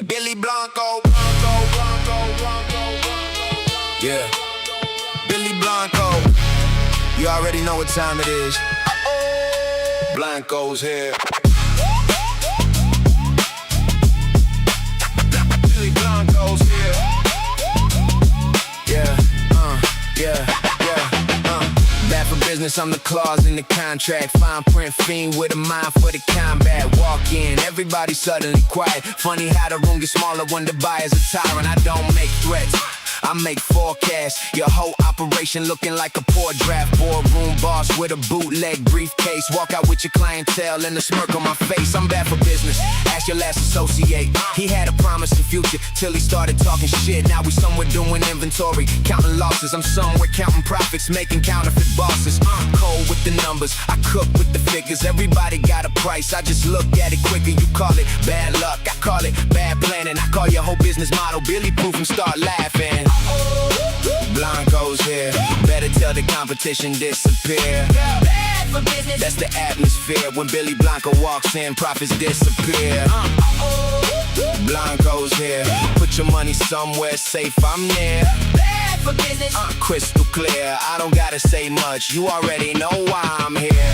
Billy Blanco. Yeah, Billy Blanco. You already know what time it is. Blanco's here. Billy Blanco's here. Yeah, Bad for business, I'm the clause in the contract. Fine print fiend with a mind for the combat. Walk in, everybody suddenly quiet. Funny how the room gets smaller when the buyer's a tyrant. I don't make threats, I make forecasts. Your whole operation looking like a poor draft. Boardroom boss with a bootleg briefcase. Walk out with your clientele and a smirk on my face. I'm bad for business, ask your last associate. He had a promising future till he started talking shit. Now we somewhere doing inventory, counting losses. I'm somewhere counting profits, making counterfeit bosses. Cold with the numbers, I cook with the figures. Everybody got a price, I just look at it quicker. You call it bad luck, I call it bad planning. I call your whole business model Billy Proof and start laughing. Blanco's here, better tell the competition disappear. Bad for business, That's the atmosphere. When Billy Blanco walks in, profits disappear. Blanco's here, put your money somewhere safe, I'm near. bad for business. Crystal clear, I don't gotta say much, you already know why I'm here.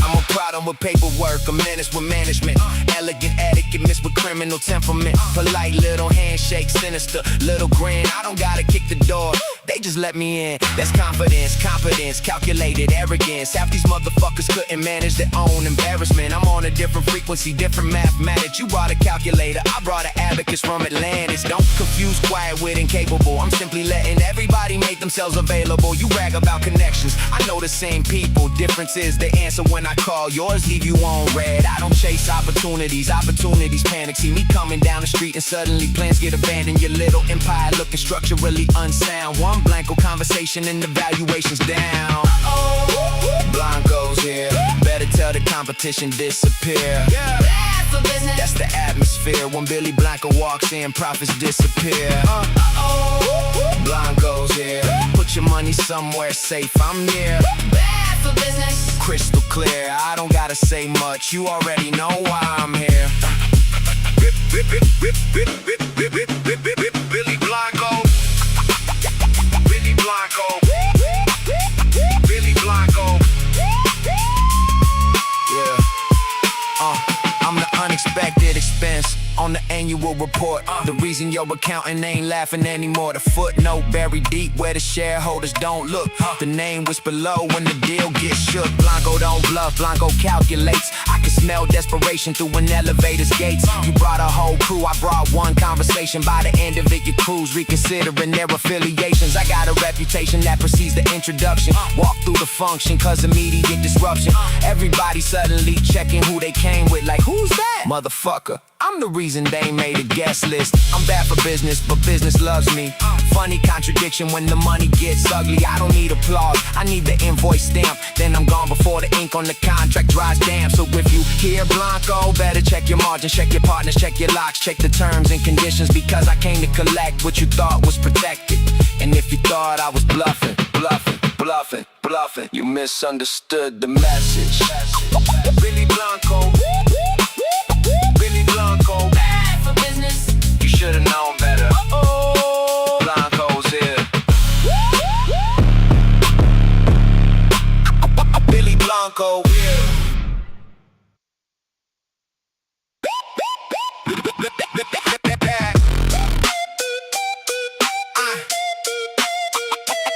I'm a problem with paperwork, a menace with management. Elegant etiquette mixed with criminal temperament. Polite little handshake, sinister little grin. I don't gotta kick the door, they just let me in. That's confidence, competence, calculated arrogance. Half these motherfuckers couldn't manage their own embarrassment. I'm on a different frequency, different mathematics. You brought a calculator, I brought an abacus from Atlantis. Don't confuse quiet with incapable. I'm simply letting everybody make themselves available. You brag about connections, I know the same people. Difference is they answer when I call, yours leave you on red. I don't chase opportunities panic. See me coming down the street and suddenly plans get abandoned. Your little empire looking structurally unsound. One Blanco conversation and the valuation's down. Blanco's here, better tell the competition disappear. Bad for business, That's the atmosphere. When Billy Blanco walks in, profits disappear. Blanco's here, put your money somewhere safe, I'm near. bad for business. Crystal clear, I don't gotta say much, you already know why I'm here. Billy Blanco. Billy Blanco. Billy Blanco. Yeah. I'm the unexpected expense on the annual report. The reason your accountant ain't laughing anymore. The footnote buried deep where the shareholders don't look. The name was below when the deal gets shook. Blanco don't bluff, Blanco calculates. I can smell desperation through an elevator's gates. You brought a whole crew, I brought one conversation. By the end of it, your crew's reconsidering their affiliations. I got a reputation that precedes the introduction. Walk through the function cause immediate disruption. Everybody suddenly checking who they came with, like who's that? Motherfucker, I'm the reason they made a guest list. I'm bad for business, but business loves me. Funny contradiction when the money gets ugly. I don't need applause, I need the invoice stamp. Then I'm gone before the ink on the contract dries damp. So if you hear Blanco, better check your margins, check your partners, check your locks, check the terms and conditions. Because I came to collect what you thought was protected. And if you thought I was bluffing, you misunderstood the message. Billy Blanco. Billy Blanco. Bad for business, You should've known better. Blanco's here. Billy Blanco.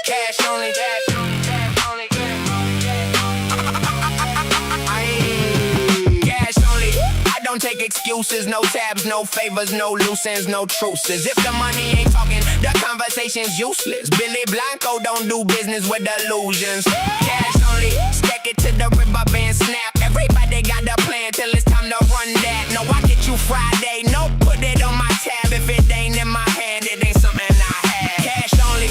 Cash only, cash only, cash only, cash only. I don't take excuses, no tabs, no favors, no loose ends, no truces. If the money ain't talking, the conversation's useless. Billy Blanco don't do business with illusions. Cash only, stack it to the ripper band snap. Everybody got a plan till it's time to run that. No, I get you Friday, no, put it on my tab. If it ain't in my hand, it ain't something I had. Cash only,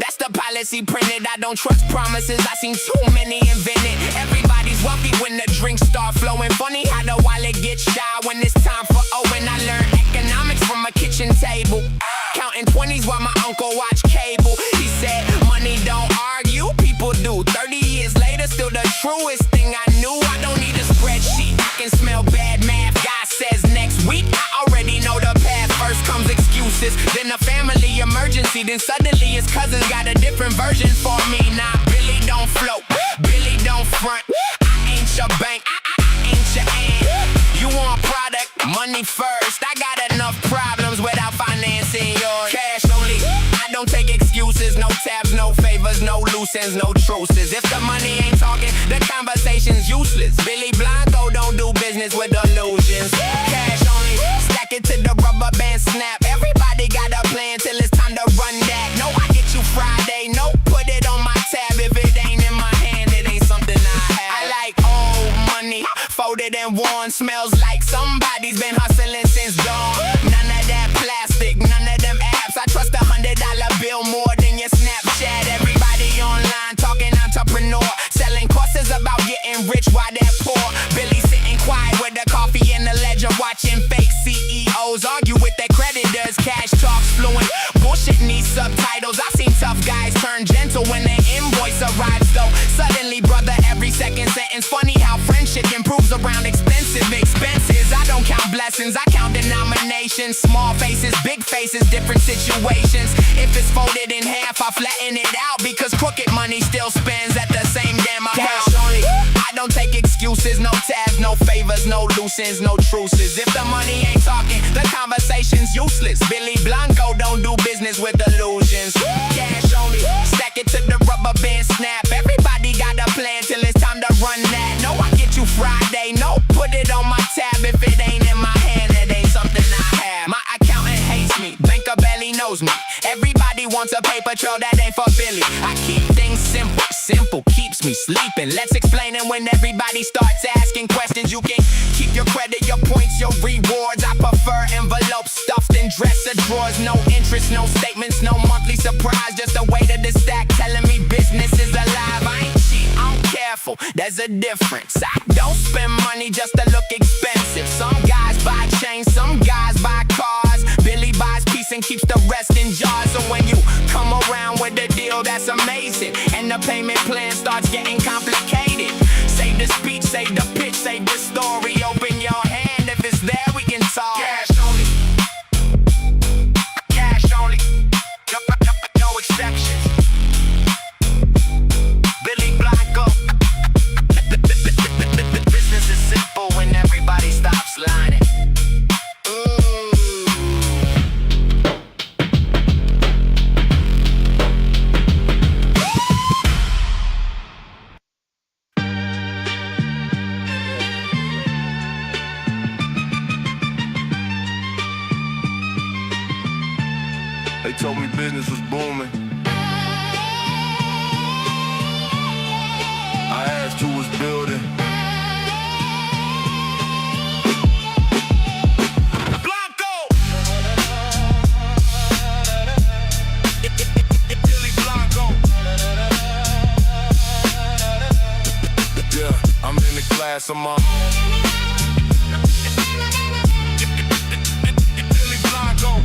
that's the policy printed. I don't trust promises, I seen too many invented. Everybody's wealthy when the drinks start flowing. Funny how the wallet gets shy when it's time for Owen. I learned economics from a kitchen table, counting 20s while my uncle watched cable. He said money don't argue, people do. 30 years later, still the truest thing I knew. I don't need a spreadsheet, I can smell See, then suddenly his cousins got a different version for me. Nah, Billy don't float, Billy don't front. I ain't your bank, I ain't your aunt. You want product, money first. I got enough problems without financing yours. Cash only, I don't take excuses. No tabs, no favors, no loose ends, no truces. If the money ain't talking, the conversation's useless. Billy Blanco don't do business with illusions. Cash only, stack it to the rubber band snap. Everybody got a plan till it's time to run that. No, I get you Friday, no, put it on my tab. If it ain't in my hand, it ain't something I have. I like old money, folded and worn. Smells like somebody's been hustling since dawn. None of that plastic, none of them apps. I trust $100 bill more than your Snapchat. Everybody online talking entrepreneur, selling courses about getting rich while they're poor. Billy sitting quiet with a coffee in the ledger, watching fake CEOs argue with their creditors. Cash talks fluent, bullshit needs subtitles. I've seen tough guys turn gentle when their invoice arrives though. Suddenly, brother, every second sentence. Funny how friendship improves around expensive expenses. I don't count blessings, I count denominations. Small faces, big faces, different situations. If it's folded in half, I flatten it out, because crooked money still spends at the same damn amount. Cash only, I don't take excuses. No tabs, no favors, no loose ends, no truces. If the money ain't talking, the conversation's useless. Billy Blanco don't do business with illusions. Cash only, stack it to the rubber band snap. Everybody got a plan till it's time to run that. No, I get you Friday, no, put it on my tab. If it ain't in my hand, it ain't something I have. My accountant hates me, banker barely knows me. Everybody wants a paper trail, that ain't for Billy. I keep things simple, simple keeps me sleeping. Let's explain it when everybody starts asking questions. You can keep your credit, your points, your rewards. I prefer envelopes stuffed in dresser drawers. No interest, no statements, no monthly surprise. Just a way to the stack telling me business is alive. I ain't cheap, I'm careful, there's a difference. I don't spend money just to look expensive. Some guys buy chains, some guys buy cars. Billy buys peace and keeps the rest in jars. So when you come around with a deal that's amazing, and the payment plan starts getting complicated, save the speech, save the pitch, save the story. Open your hand, if it's there we can talk. Cash only, cash only, no exceptions. Billy Blanco, business is simple when everybody stops lying. They told me business was booming. I asked who was building. Blanco! Billy Blanco. Yeah, I'm in the class of my Billy Blanco.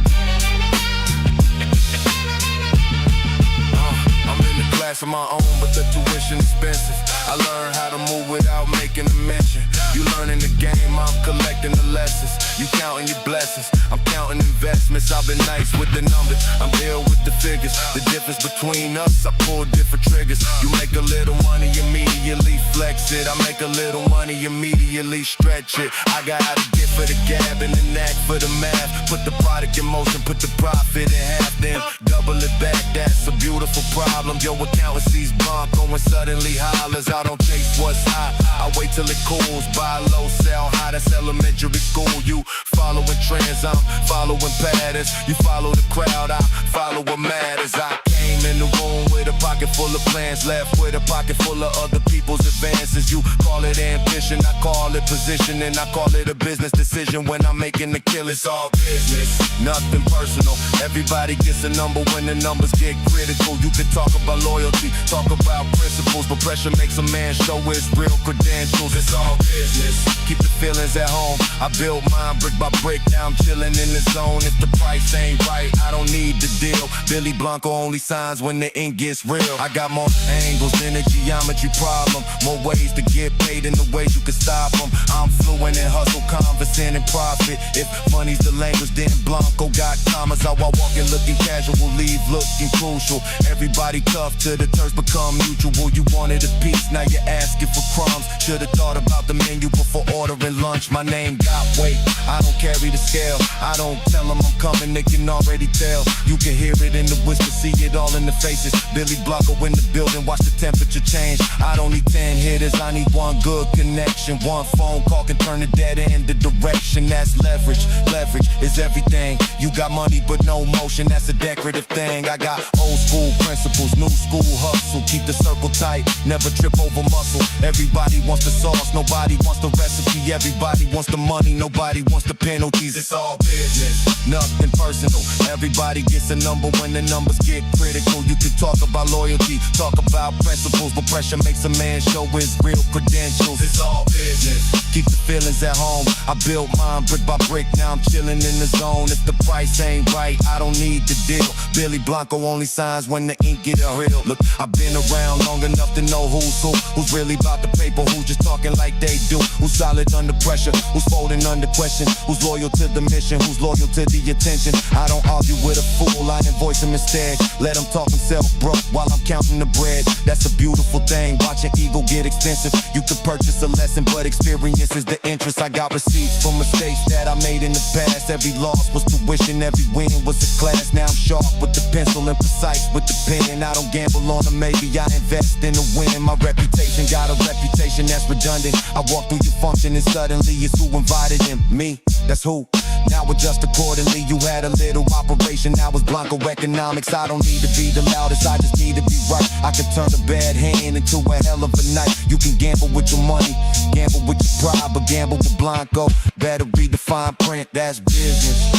Of my own, but the tuition expensive. I learned how to move without making a mention. You learning the game, I'm collecting the lessons. You counting your blessings, I'm counting investments. I've been nice with the numbers, I'm ill with the figures. The difference between us, I pull different triggers. You make a little money, immediately flex it. I make a little money, immediately stretch it. I got a gift for the gab and the knack for the math. Put the product in motion, put the profit in half, then double it back. That's a beautiful problem. Your accountant sees Blanco and suddenly hollers. I don't chase what's hot, I wait till it cools. Buy low, sell high, that's elementary school. You following trends, I'm following patterns. You follow the crowd, I follow what matters. I came in the room with a pocket full of plans, left with a pocket full of other people's advances. You call it ambition, I call it positioning. I call it a business decision when I'm making the kill. It's all business, nothing personal. Everybody gets a number when the numbers get critical. You can talk about loyalty, talk about principles, but pressure makes a man show his real credentials. It's all business, keep the feelings at home. I build mine brick by brick, now I'm chilling in the zone. If the price ain't right, I don't need the deal. Billy Blanco only signs when the ink gets real. real. I got more angles than a geometry problem. More ways to get paid than the ways you can stop them. I'm fluent in hustle, conversing and profit. If money's the language, then Blanco got commas. How I walk in looking casual, leave looking crucial. Everybody tough till the terms become mutual. You wanted a piece, now you're asking for crumbs. Should've thought about the menu before ordering lunch. My name got weight, I don't carry the scale. I don't tell them I'm coming, they can already tell. You can hear it in the whisper, see it all in the faces. Billy Blanco in the building, watch the temperature change. I don't need 10 hitters, I need one good connection. One phone call can turn the dead end to direction. That's leverage, leverage is everything. You got money but no motion, that's a decorative thing. I got old school principles, new school hustle. Keep the circle tight, never trip over muscle. Everybody wants the sauce, nobody wants the recipe. Everybody wants the money, nobody wants the penalties. It's all business, nothing personal. Everybody gets a number when the numbers get critical. You can talk about loyalty, talk about principles, but pressure makes a man show his real credentials. It's all business, keep the feelings at home. I built mine brick by brick, now I'm chilling in the zone. If the price ain't right, I don't need the deal. Billy Blanco only signs when the ink get real. Look, I've been around long enough to know who's who. Who's really about the paper, who's just talking like they do. Who's solid under pressure, who's folding under question. Who's loyal to the mission, who's loyal to the attention. I don't argue with a fool, I invoice him instead. Let him talk himself broke while I'm counting the bread. That's a beautiful thing, watching ego get expensive. You could purchase a lesson, but experience is the interest. I got receipts for mistakes that I made in the past. Every loss was tuition, every win was a class. Now I'm sharp with the pencil and precise with the pen. I don't gamble on a maybe, I invest in a win. My reputation got a reputation that's redundant. I walk through your function and suddenly it's who invited him. Me, that's who. Now adjust accordingly. You had a little operation, now it's Blanco economics. I don't need to be the loudest, I just need to be right. I can turn a bad hand into a hell of a night. You can gamble with your money, gamble with your pride, but gamble with Blanco. Better read the fine print, that's business.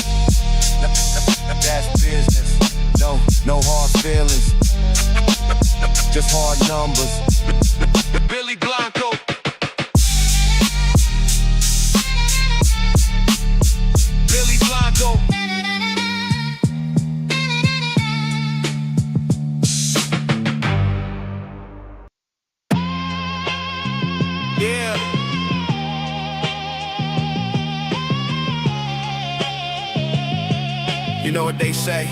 That's business. No hard feelings, just hard numbers. Billy Blanco. Billy Blanco. Yeah. You know what they say?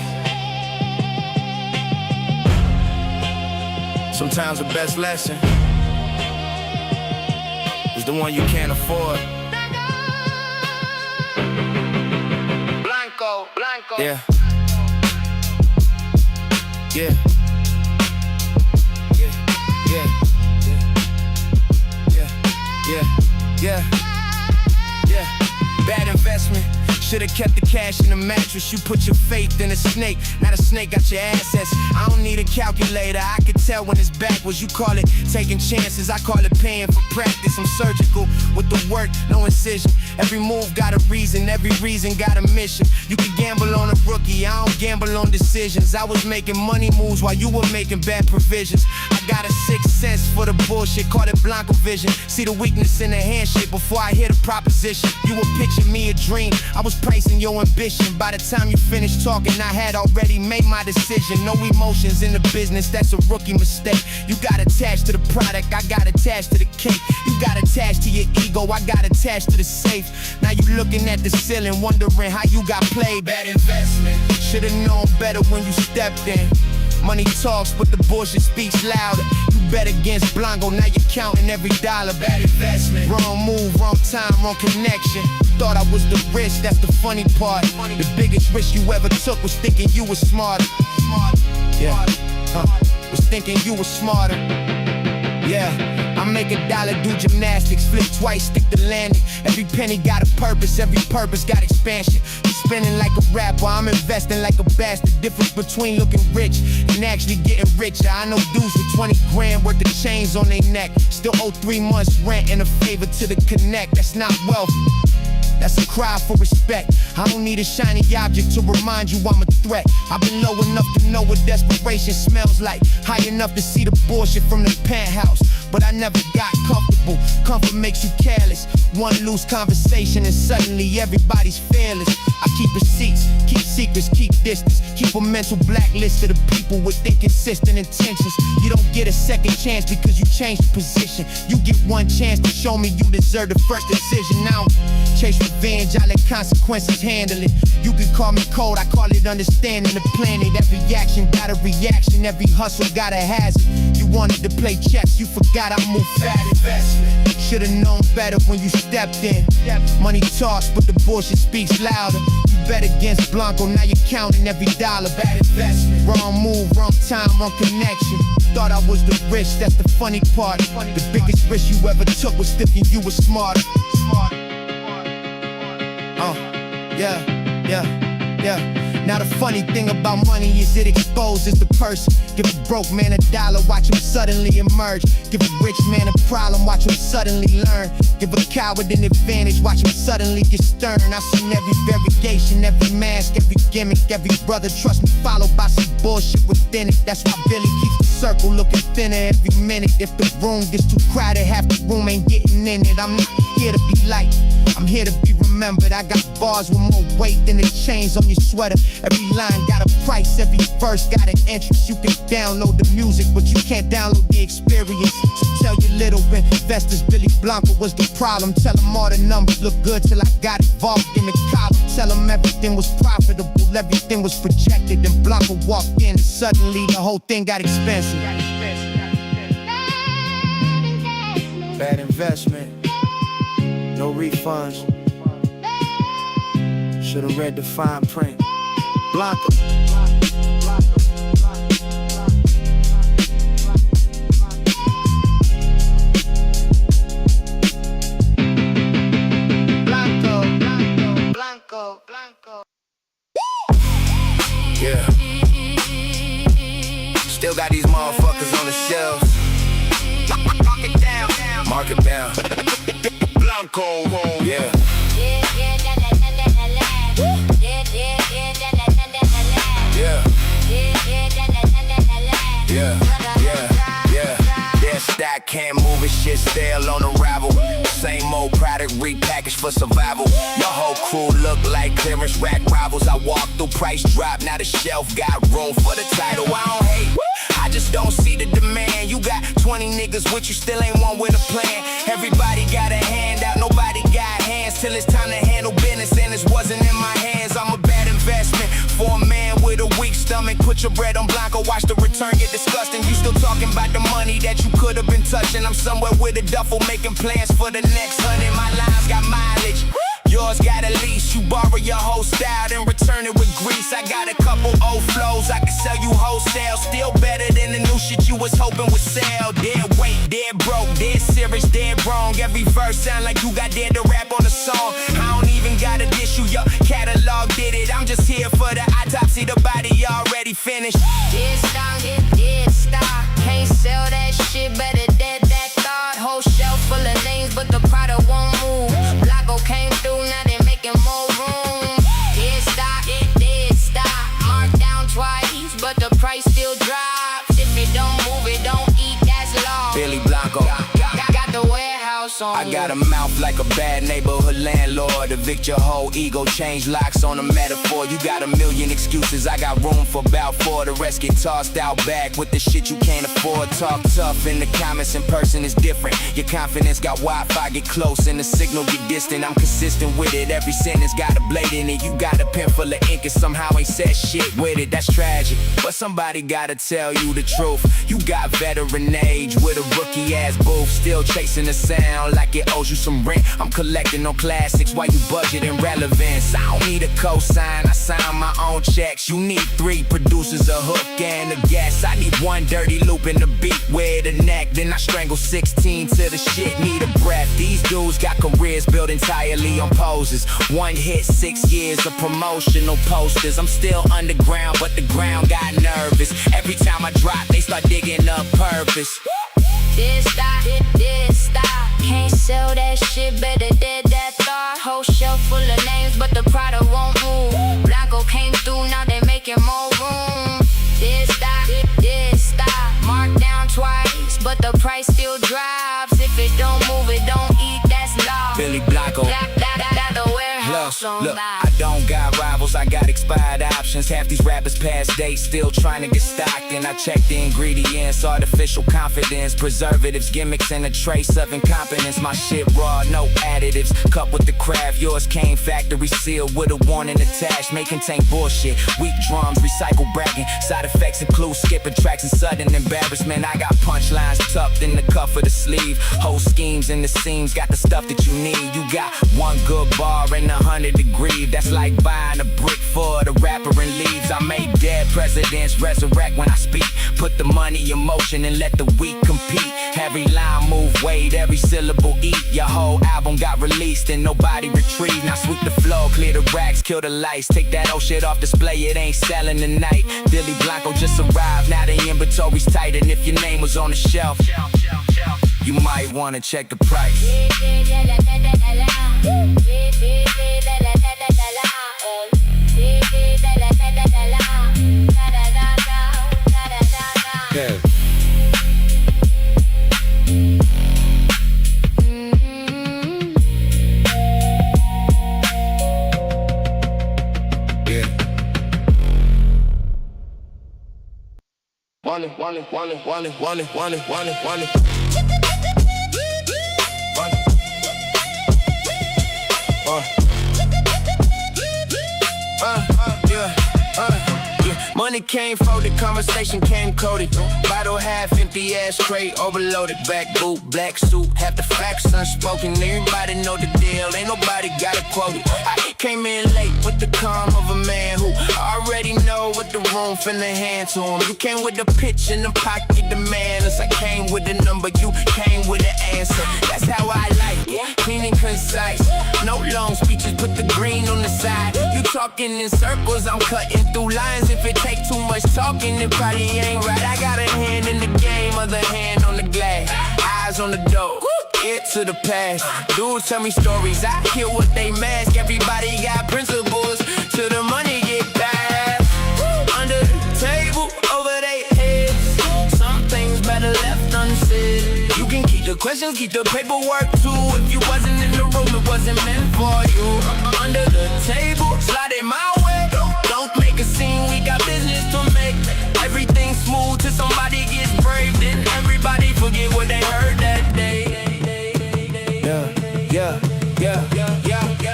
Sometimes the best lesson is the one you can't afford. Blanco, Blanco. Yeah. Yeah. Yeah. Yeah. Yeah. Yeah. Yeah. Yeah. Bad investment. Should've kept the cash in the mattress. You put your faith in a snake. Now the snake got your assets. I don't need a calculator, I can tell when it's backwards. You call it taking chances, I call it paying for practice. I'm surgical with the work, no incision. Every move got a reason, every reason got a mission. You can gamble on a rookie, I don't gamble on decisions. I was making money moves while you were making bad provisions. I got a sixth sense for the bullshit, call it Blanco vision. See the weakness in the handshake before I hit a proposition. You were pitching me a dream, I was pricing your ambition. By the time you finished talking, I had already made my decision. No emotions in the business, that's a rookie mistake. You got attached to the product, I got attached to the cake. You got attached to your ego, I got attached to the safe. Now you looking at the ceiling, wondering how you got played. Bad investment, should've known better when you stepped in. Money talks, but the bullshit speaks louder. You bet against Blanco, now you're counting every dollar. Bad investment, wrong move, wrong time, wrong connection. Thought I was the rich, that's the funny part. The biggest risk you ever took was thinking you were smarter. Yeah, was thinking you were smarter. Yeah, I make a dollar, do gymnastics, flip twice, stick the landing. Every penny got a purpose, every purpose got expansion. You spending like a rapper, I'm investing like a bastard. Difference between looking rich and actually getting richer. I know dudes with 20 grand worth of chains on their neck, still owe 3 months rent and a favor to the connect. That's not wealth, that's a cry for respect. I don't need a shiny object to remind you I'm a threat. I've been low enough to know what desperation smells like, high enough to see the bullshit from the penthouse. but I never got comfortable. Comfort makes you careless. One loose conversation and suddenly everybody's fearless. I keep receipts, keep secrets, keep distance. Keep a mental blacklist of the people with inconsistent intentions. You don't get a second chance because you changed the position. You get one chance to show me you deserve the first decision. Now chase revenge, I let consequences handle it. You can call me cold, I call it understanding the planet. Every action got a reaction, every hustle got a hazard. You wanted to play chess, you forgot I move fast. Investment. Should've known better when you stepped in. Money talks, but the bullshit speaks louder. You bet against Blanco, now you're counting every dollar. Bad investment. Wrong move, wrong time, wrong connection. Thought I was the rich, that's the funny part. The biggest risk you ever took was thinking you were smarter. Yeah. Now the funny thing about money is it exposes the person. Give a broke man $1, watch him suddenly emerge. Give a rich man a problem, watch him suddenly learn. Give a coward an advantage, watch him suddenly get stern. I've seen every variation, every mask, every gimmick. Every brother, trust me, followed by some bullshit within it. That's why Billy keeps the circle looking thinner every minute. If the room gets too crowded, half the room ain't getting in it. I'm not here to be liked, I'm here to be remembered. I got bars with more weight than the chains on your sweater. Every line got a price, every verse got an entrance. You can download the music, but you can't download the experience. So tell your little investors Billy Blanco was the problem. Tell them all the numbers look good till I got involved in the column. Tell them everything was profitable, everything was projected. Then Blanco walked in and suddenly the whole thing got expensive. Bad investment, no refunds. Should've read the fine print. Blanco. Blanco. Yeah. Still got these motherfuckers on the shelves. Mark it down. Blanco, yeah. That stack can't move it, shit stale on arrival. Same old product repackaged for survival. Your whole crew look like clearance rack rivals. I walk through, price drop, now the shelf got room for the title. I don't hate, I just don't see the demand. You got 20 niggas with you, still ain't one with a plan. Everybody got a handout, nobody got hands. Till it's time to handle business and it wasn't in my hands. I'm a bad investment for a man with a weak stomach. Put your bread on Blanco, watch the return get disgusting. You still talking about the money that you could have been touching. I'm somewhere with a duffel making plans for the next 100. My lines got mileage, yours got a lease. You borrow your whole style, then return it with grease. I got a couple old flows, I can sell you wholesale. Still better than the new shit you was hoping would sell. Dead weight, dead broke, dead serious, dead wrong. Every verse sound like you got dared to rap on a song. I don't even gotta diss you, your catalog did it. I'm just here for the autopsy, the body already finished. Dead stock, can't sell that shit, better dead that thought. Whole shelf full of names, but the product won't move. Blanco came through, now they making more room. Dead stock, marked down twice, but the price still drops. If it don't move, it don't eat, that's law. Billy Blanco. Got the warehouse on I got a mouth like a bad neighborhood landlord. Evict your whole ego, change locks on a metaphor. You got a million excuses, I got room for about 4. The rest get tossed out back with the shit you can't afford. Talk tough in the comments, in person is different. Your confidence got Wi-Fi, get close and the signal get distant. I'm consistent with it, every sentence got a blade in it. You got a pen full of ink and somehow ain't said shit with it. That's tragic, but somebody gotta tell you the truth. You got veteran age with a rookie ass booth. Still chasing the sound like it owes you some rent. I'm collecting on classics while you budget and relevance. I don't need a cosign, I sign my own checks. You need 3 producers, a hook and a guest. I need 1 dirty loop in the beat with a neck. Then I strangle 16 till the shit need a breath. These dudes got careers built entirely on poses. 1 hit, 6 years of promotional posters. I'm still underground, but the ground got nervous. Every time I drop, they start digging up purpose. Dead stock, can't sell that shit, better dead that thought. Whole shelf full of names, but the product won't move. Blanco came through, now they making more room. Dead stock, marked down twice, but but the price still drops. If it don't move, it don't eat, that's law. Billy Blanco. The warehouse on Look, live. I don't got rivals, I got expired options. Half these rappers past date, still trying to get stocked. And I check the ingredients, artificial confidence, preservatives, gimmicks, and a trace of incompetence. My shit raw, no additives, cut with the craft. Yours came factory sealed with a warning attached. May contain bullshit, weak drums, recycle bragging. Side effects include skipping tracks and sudden embarrassment. I got punchlines tucked in the cuff of the sleeve. Whole schemes in the seams, got the stuff that you need. You got one good bar and 100 degrees. That's like buying a brick for the rapper and leaves. I make dead presidents resurrect when I speak. Put the money in motion and let the weak compete. Every line move weight, every syllable eat. Your whole album got released and nobody retrieved. Now sweep the floor, clear the racks, kill the lights. Take that old shit off display, it ain't selling tonight. Billy Blanco just arrived, now the inventory's tight. And if your name was on the shelf, you might wanna check the price. Yeah. Want it. Money came folded, conversation came coded. Bottle half empty, ashtray overloaded. Back boot, black suit, half the facts unspoken. Everybody know the deal, ain't nobody got it quoted. I came in late with the calm of a man who already know what the room finna hand to him. You came with the pitch in the pocket, the manners. I came with the number, you came with the answer. That's how I like it, clean and concise. No long speeches, put the green on the side. You talking in circles, I'm cutting through lines. If it take too much talking, it probably ain't right. I got a hand in the game, other hand on the glass. Eyes on the door, ear to the past. Dudes tell me stories, I hear what they mask. Everybody got principles, till the money get passed. Under the table, over their heads. Some things better left unsaid. You can keep the questions, keep the paperwork too. If you wasn't in the room, it wasn't meant for you. Under the table, slide it my way. Don't make a scene, we got business to make. Everything smooth till somebody gets brave. Then everybody forget what they heard that day. Yeah.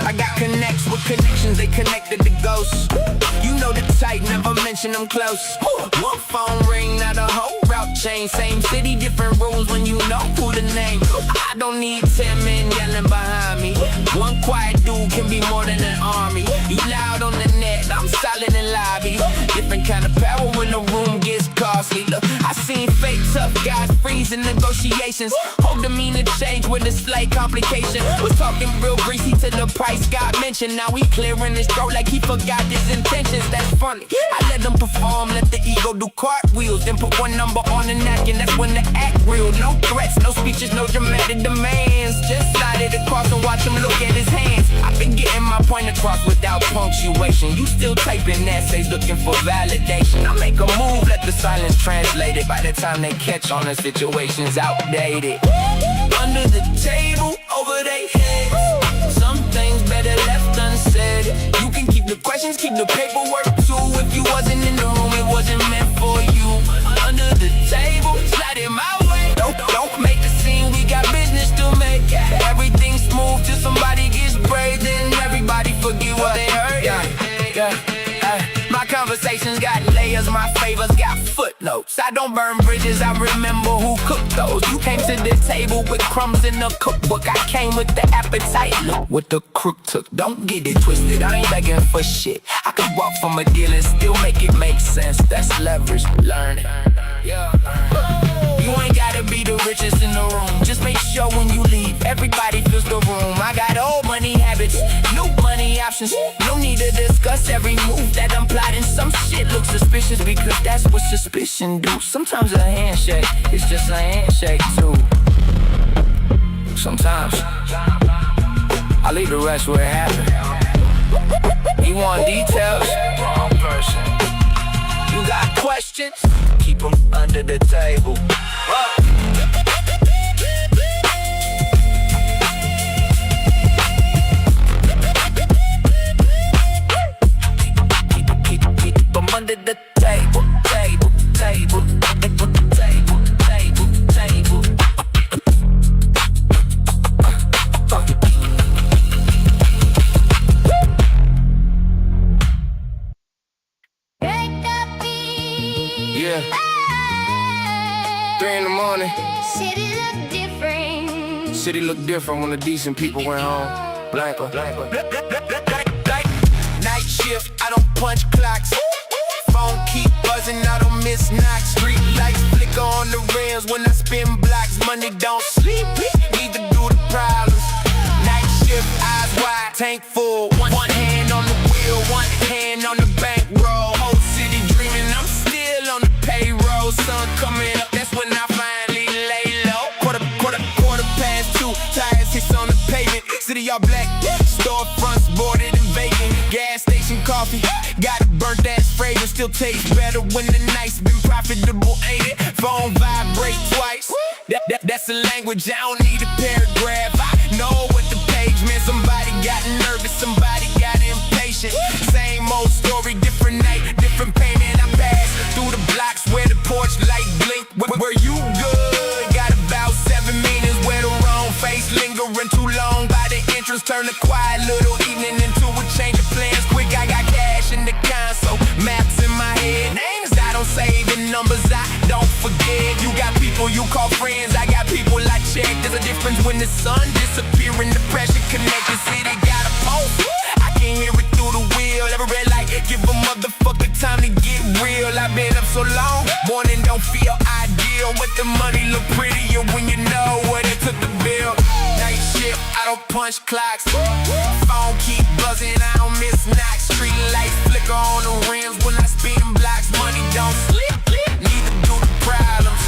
I got connects with connections, they connected to ghosts. You know the type, never mention them close. One phone ring, not a whole route chain. Same city, different rules when you know who the name. I don't need 10 men yelling behind me. One quiet dude can be more than an army. You loud on the net, I'm silent in lobby. Different kind of power when the room gets costly. Look, I seen fake tough guys freeze in negotiations. Whole demeanor change with a slight complication. Was talking real greasy till the price got mentioned. Now he clearing his throat like he forgot his intentions. That's funny. I let them perform, let the ego do cartwheels. Then put one number on the napkin, that's when the act real. No threats, no speeches, no dramatic demands. Just slide it across and watch him look at his hands. I've been getting my point across without punctuation. You still typing essays looking for validation. I make a move, let the silence translate it. By the time they catch on, the situation's outdated. Under the table, over their heads. Some things better left unsaid. You can keep the questions, keep the paperwork too. If you wasn't in the room, it wasn't meant for you. Under the table, slide it my way. Don't make the scene, we got business to make. Everything smooth till somebody gets brave. Then everybody forget what they heard. My conversations got layers, my favors got footnotes. I don't burn bridges, I remember who cooked those. You came to the table with crumbs in the cookbook. I came with the appetite, look what the crook took. Don't get it twisted, I ain't begging for shit. I could walk from a deal and still make it make sense. That's leverage, learn it. You ain't gotta be the richest in the room. Just make sure when you leave, everybody feels the room. I got old money habits, new money options. No need to discuss every move that I'm plotting. Some shit looks suspicious because that's what suspicion do. Sometimes a handshake is just a handshake too. Sometimes I leave the rest where it happened. You want details? Wrong person. You got questions? Keep them under the table. Whoa. 3 in the morning. City look different. City look different when the decent people went home. Blanco. Night shift, I don't punch clocks. Phone keep buzzing, I don't miss knocks. Street lights flicker on the rims when I spin blocks. Money don't sleep, neither do the problems. Night shift, eyes wide, tank full. One hand on the wheel, one hand on the bankroll. Whole city dreaming, I'm still on the payroll. Sun coming up, that's when I finally lay low. Quarter past 2, tires hits on the pavement. City all black, storefronts boarded and vacant. Gas station coffee, got burnt ass fragrance. Still tastes better when the night's been profitable, ain't it? Phone vibrate twice, that's the language, I don't need a paragraph. I know what the page meant. Somebody got nervous, somebody got impatient. Same old story, different night, different payment. I pass through the blocks where the porch light blink. Where you good? Got about 7 meanings where the wrong face lingering too long. By the entrance, turn the quiet little evening into a change of plans. Quick, I got cash in the console, maps in my head. Names I don't save and numbers I don't forget. You got people you call friends, I got people I check. There's a difference when the sun disappearing, the pressure connected. City got a pulse, I can hear it through the wheel. Every red light, give a motherfucker time to get real. I've been up so long, morning don't feel ideal. With the money look prettier when you know what it took to build. Night shift, I don't punch clocks. Phone keep buzzing, I don't miss knocks. Street lights flicker on the rims when I spin blocks. Money don't sleep, neither do the problems.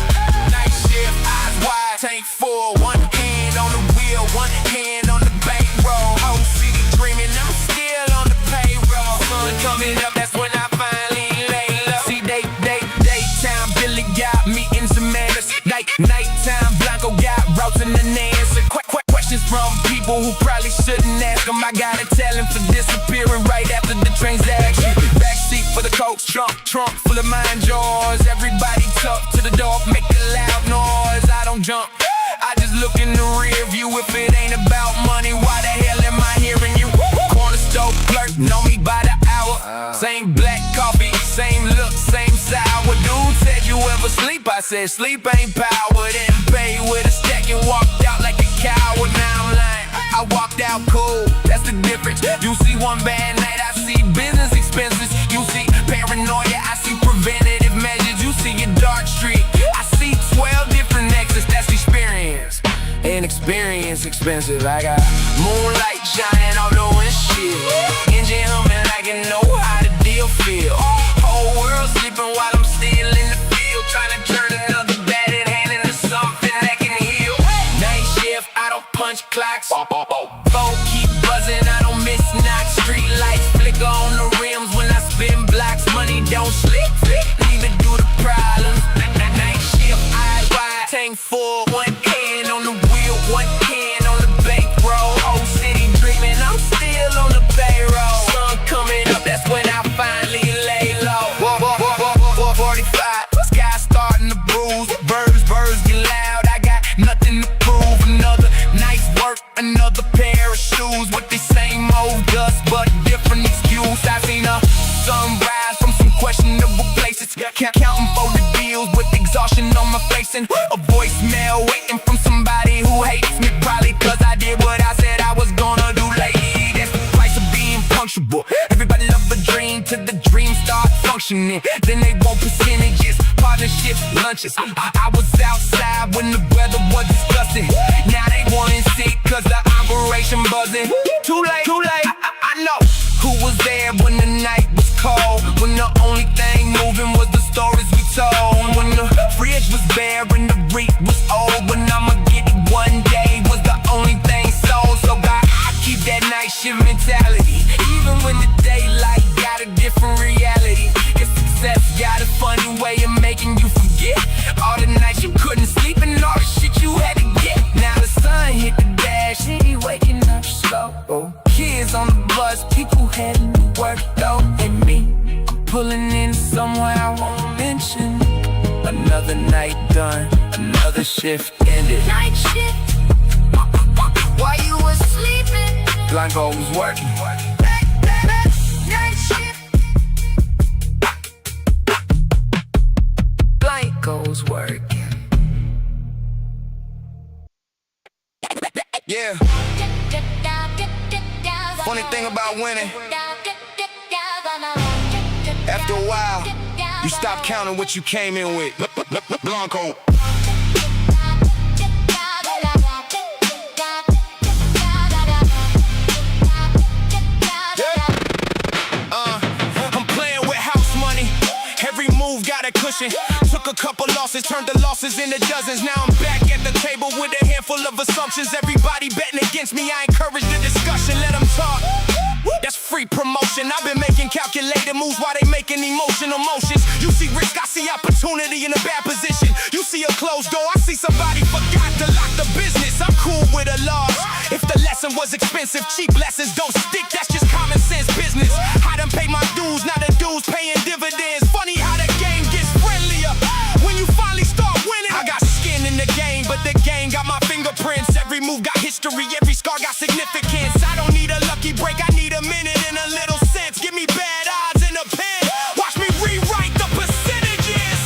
Night shift, eyes wide, tank full. One hand on the wheel, one hand on the bankroll. Whole city dreaming, I'm still on the payroll. Sun coming up, that's when I finally lay low. See, daytime, Billy got meetings and manners. Nighttime, Blanco got routes and an answer. Questions from people who probably shouldn't ask them. I got a talent for disappearing right after the transaction. Backseat for the coach, trunk full of mind jars. Everybody tough to the door, make a loud noise. I don't jump, I just look in the rear view. If it ain't about money, why the hell am I hearing you? Corner store clerk, know me by the hour. Same black coffee, same look, same sour. Dude said, you ever sleep? I said, sleep ain't power. Then pay with a stack and walked out like a coward. Now I'm lying, I walked out cool, that's the difference. You see one bad night, I see business expenses. You see paranoia, I see preventative measures. You see a dark street, I see 12 different exits. That's experience, and experience expensive. I got moonlight shining all the windshield, engine humming like you know how the deal feel. Whole world sleeping while I'm still in the field, trying to turn another battered hand into something that can heal. Night shift, I don't punch clocks. Phone keep buzzing, I don't miss knocks. Street lights flicker on the rims when I spin blocks. Money don't sleep, neither do the problems. Night shift, eyes wide, tank full. One hand on the wheel, one hand on the bankroll. Whole city dreaming, I'm still on the payroll. Sun coming up, that's when I finally lay low. 45, sky starting to bruise. Birds get loud, I got nothing to prove. Another night's work, another pair of shoes with the same old dust but different excuse. I seen a sunrise from some questionable places, counting for the bills with exhaustion on my face, and a voicemail waiting from somebody who hates me, probably cause I did what I said I was gonna do lately. That's the price of being punctual. Everybody love a dream till the dream start functioning. Then they want percentages, partnerships, lunches. I was outside when the weather was disgusting. Now they wanting sick cause the operation buzzing. Too late, I know who was there when the night was cold, when the only thing moving was the stories we told, when the fridge was bare and the reek was old, when I'ma get it one day was the only thing sold. So God, I keep that night shift mentality, even when the daylight got a different reality. Cause success got a funny way of making you forget all the nights you couldn't sleep and all the shit you had to get. Now the sun hit the dash, he waking up slow. Kids on the bus, people heading to work though. And me, I'm pulling in somewhere I won't mention. Another night done, another shift ended. Night shift, while you was sleeping. Blanco was working. Night shift, Blanco's working. Yeah. Funny thing about winning, after a while, you stop counting what you came in with. Blanco. I'm playing with house money. Every move got a cushion. Took a couple losses, turned the losses into dozens. Now I'm back at the table with a handful of assumptions. Everybody betting against me, I encourage the discussion. Let them talk. That's free promotion. I've been making calculated moves while they making emotional motions. You see risk, I see opportunity in a bad position. You see a closed door, I see somebody forgot to lock the business. I'm cool with a loss. If the lesson was expensive, cheap lessons don't stick. That's just common sense business. I done paid my dues, now the dues paying dividends. Funny how the game gets friendlier when you finally start winning. I got skin in the game, but the game got my fingerprints. Every move got history, every scar got significance. I don't need a lucky break, I need a minute and a little sense. Give me bad odds in a pen. Watch me rewrite the percentages.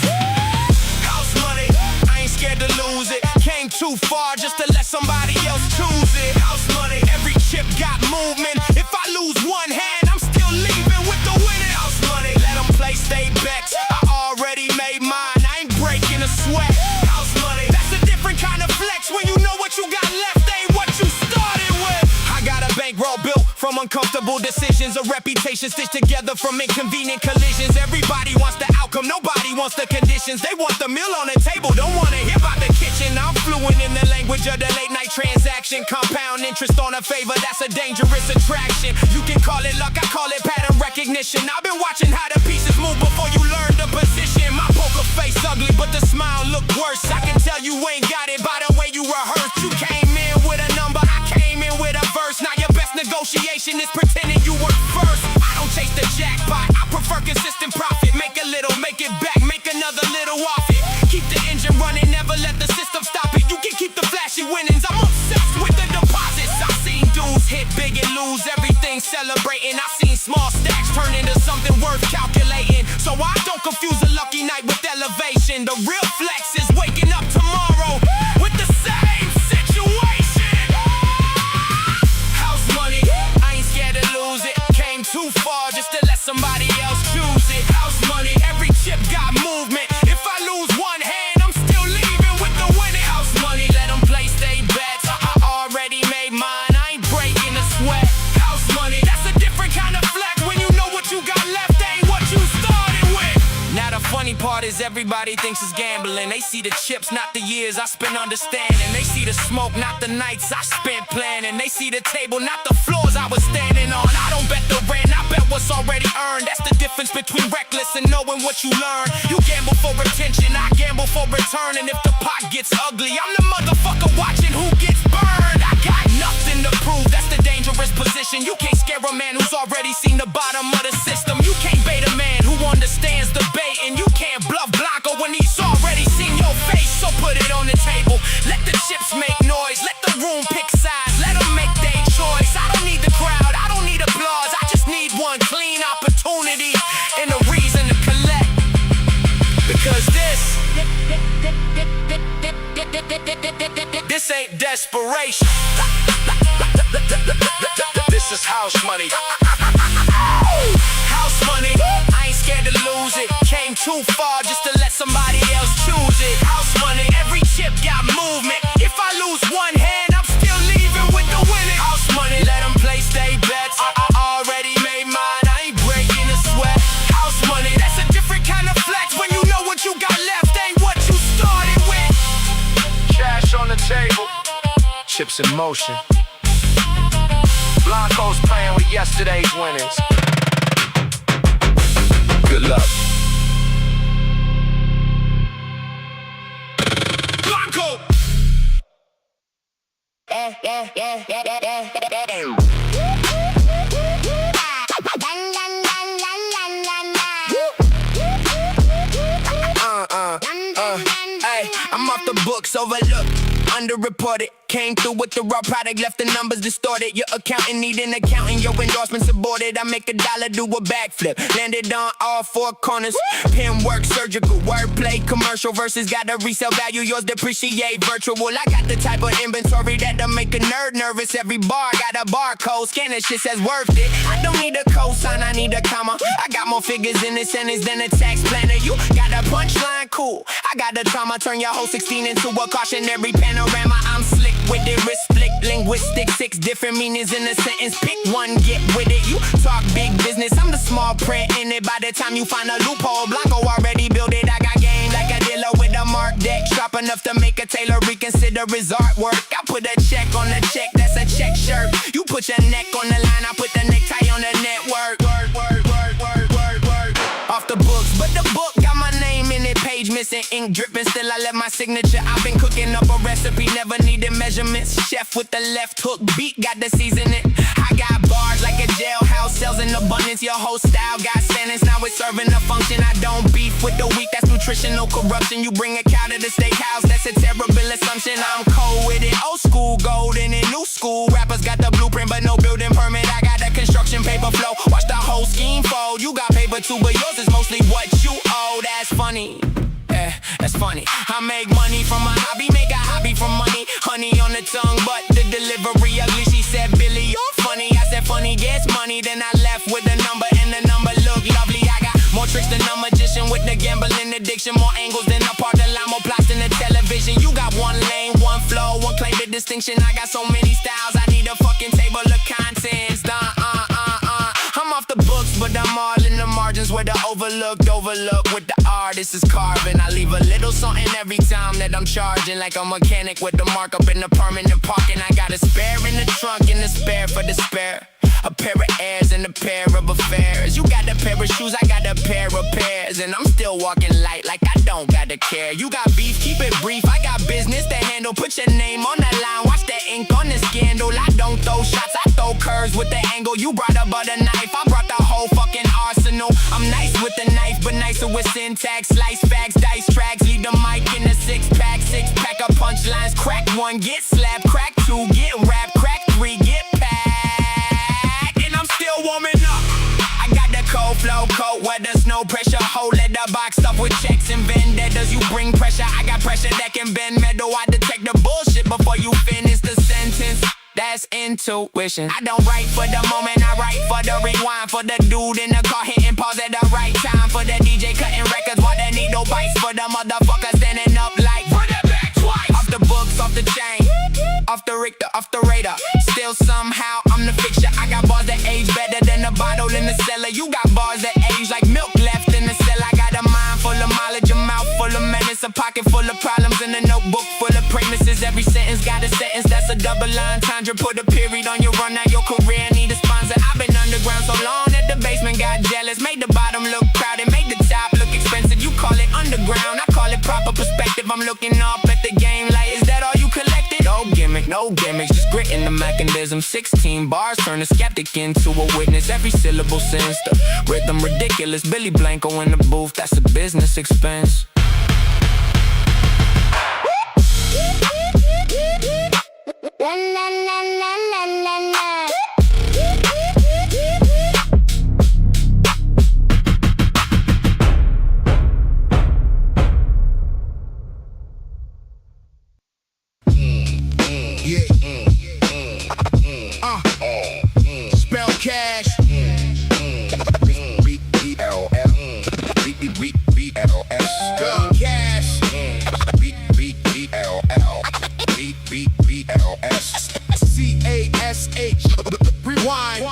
House money, I ain't scared to lose it. Came too far just to let somebody else choose it. House money, every chip got movement. If I lose one hand, I'm still leaving with the winning. House money, let them play stay bets. I already made mine, I ain't breaking a sweat. House money, that's a different kind of flex. When you know what you got left, ain't what you started with. I got a bankroll built from uncomfortable decisions, a reputation stitched together from inconvenient collisions. Everybody wants the outcome, nobody wants the conditions. They want the meal on the table, don't wanna hear about the kitchen. I'm fluent in the language of the late night transaction. Compound interest on a favor, that's a dangerous attraction. You can call it luck, I call it pattern recognition. I've been watching how the pieces move before you learn the position. My poker face ugly, but the smile look worse. I can tell you ain't got it by the way you rehearsed. You came in with a number, I came in with a verse. Now your best negotiation is pretending you work first. I don't chase the jackpot, I prefer consistent profit. Make a little, make it back, make another little off it. Keep the engine running, never let the system stop it. You can keep the flashy winnings, I'm obsessed with the deposits. I've seen dudes hit big and lose everything celebrating. I've seen small stacks turn into something worth calculating. So I don't confuse a lucky night with elevation. The real flex is waking up tomorrow with the same situation. House money, I ain't scared to lose it. Came too far just to let somebody else choose it. House money, every chip got movement. If I lose one hand, I'm still leaving with the winning. House money, let them play stay bets. I already made mine, I ain't breaking a sweat. House money, that's a different kind of flex. When you know what you got left ain't what you started with. Now the funny part is everybody thinks it's gambling. They see the chips, not the years I spent understanding. They see the smoke, not the nights I spent planning. They see the table, not the floors I was standing on. I don't bet the rent, I bet what's already earned. That's the difference between reckless and knowing what you learn. You gamble for retention, I gamble for return. And if the pot gets ugly, I'm the motherfucker watching who gets burned. I got nothing to prove, that's the dangerous position. You can't scare a man who's already seen the bottom of the system. You can't bait a man who understands the bait. And you can't bluff Blanco when he's already seen your face. So put it on the table, let the chips make noise. Let the room pick sides, let them make their choice. I don't need the crowd, I don't need applause. I just need one clean opportunity and a reason to collect. Because this ain't desperation. This is house money. House money, I ain't scared to lose it. Came too far just to let somebody else choose it. House money, every chip got movement. If I lose one hand, I'm still leaving with the winning. House money, let them play stay bets. I already made mine, I ain't breaking a sweat. House money, that's a different kind of flex. When you know what you got left ain't what you started with. Cash on the table, chips in motion. Blanco's playing with yesterday's winnings. Good luck. Blanco! Hey, I'm off the books, overlooked, underreported. came through with the raw product, left the numbers distorted. Your accountant need an accountant, your endorsements aborted. I make $1, do a backflip, landed on all four corners. Pen work, surgical, wordplay, commercial verses. Got a resale value, yours depreciate virtual. I got the type of inventory that'll make a nerd nervous. Every bar got a barcode, scan that shit says worth it. I don't need a cosign, I need a comma. I got more figures in this sentence than a tax planner. You got a punchline, cool. I got the trauma, turn your whole 16 into a cautionary panorama. I'm slick with it, wrist flick, linguistic. 6 different meanings in a sentence. Pick one, get with it. You talk big business, I'm the small print in it. By the time you find a loophole, Blanco already built it. I got game like a dealer with a mark deck. Sharp enough to make a tailor reconsider his artwork. I put a check on the check, that's a check shirt. You put your neck on the line, I put the necktie on the network. Off the books, but the book got my name in it. Page missing, ink dripping, still I left my signature. I've been cooking up a recipe, never needed measurements. Chef with the left hook, beat got the seasoning. I got bars like a jailhouse, cells in abundance. Your whole style got sentence, now it's serving a function. I don't beef with the weak, that's nutritional corruption. You bring a cow to the steakhouse, that's a terrible assumption. I'm cold with it, old school, golden and new school. Rappers got the blueprint, but no building permit. I got the construction paper flow, watch the whole scheme fold. You got paper too, but yours is mostly what you owe. That's funny. That's funny. I make money from my hobby, make a hobby from money. Honey on the tongue, but the delivery ugly. She said, Billy, you're funny. I said, funny gets money. Then I left with a number, and the number looked lovely. I got more tricks than a magician with the gambling addiction. More angles than a part of lime, more plots than the television. You got one lane, one flow, one claim to distinction. I got so many styles, I need a fucking table of contents. I'm off the books, but I'm all in the margins where the overlooked overlook with the artist is carving. I leave a little something every time that I'm charging, like a mechanic with the markup in the permanent parking. I got a spare in the trunk and a spare for the spare. A pair of airs and a pair of affairs. You got a pair of shoes, I got a pair of pairs. And I'm still walking light like I don't gotta care. You got beef, keep it brief, I got business to handle. Put your name on the line, watch the ink on the scandal. I don't throw shots, I throw curves with the angle. You brought a butter knife, I brought the whole fucking arsenal. I'm nice with the knife, but nicer with syntax. Slice facts, dice tracks, leave the mic in a six-pack of punchlines. Crack one, get slapped, crack two, get wrapped, crack three, get packed. Warming up, I got the cold flow coat where there's no pressure. Whole leather box up with checks and vendettas. You bring pressure, I got pressure that can bend metal. I detect the bullshit before you finish the sentence. That's intuition. I don't write for the moment, I write for the rewind. For the dude in the car hitting pause at the right time. For the DJ cutting records while the needle bites. For the motherfucker standing up like run it back twice. Off the books, off the chain, off the Richter, off the radar. Still somehow I'm the fixture. I got bars that age better than a bottle in the cellar. You got bars that age like milk left in the cellar. I got a mind full of mileage, a mouth full of menace, a pocket full of problems, and a notebook full of premises. Every sentence got a sentence that's a double entendre. Put a period on your run, now your career need a sponsor. I've been underground so long that the basement got jealous. Made the bottom look crowded, made the top look expensive. You call it underground, I call it proper perspective. I'm looking up at the game like, is that all you collected? No gimmicks, just grit in the mechanism. 16 bars turn a skeptic into a witness. Every syllable sends the rhythm ridiculous. Billy Blanco in the booth, that's a business expense. Spell cash. Cash. CASH. Rewind.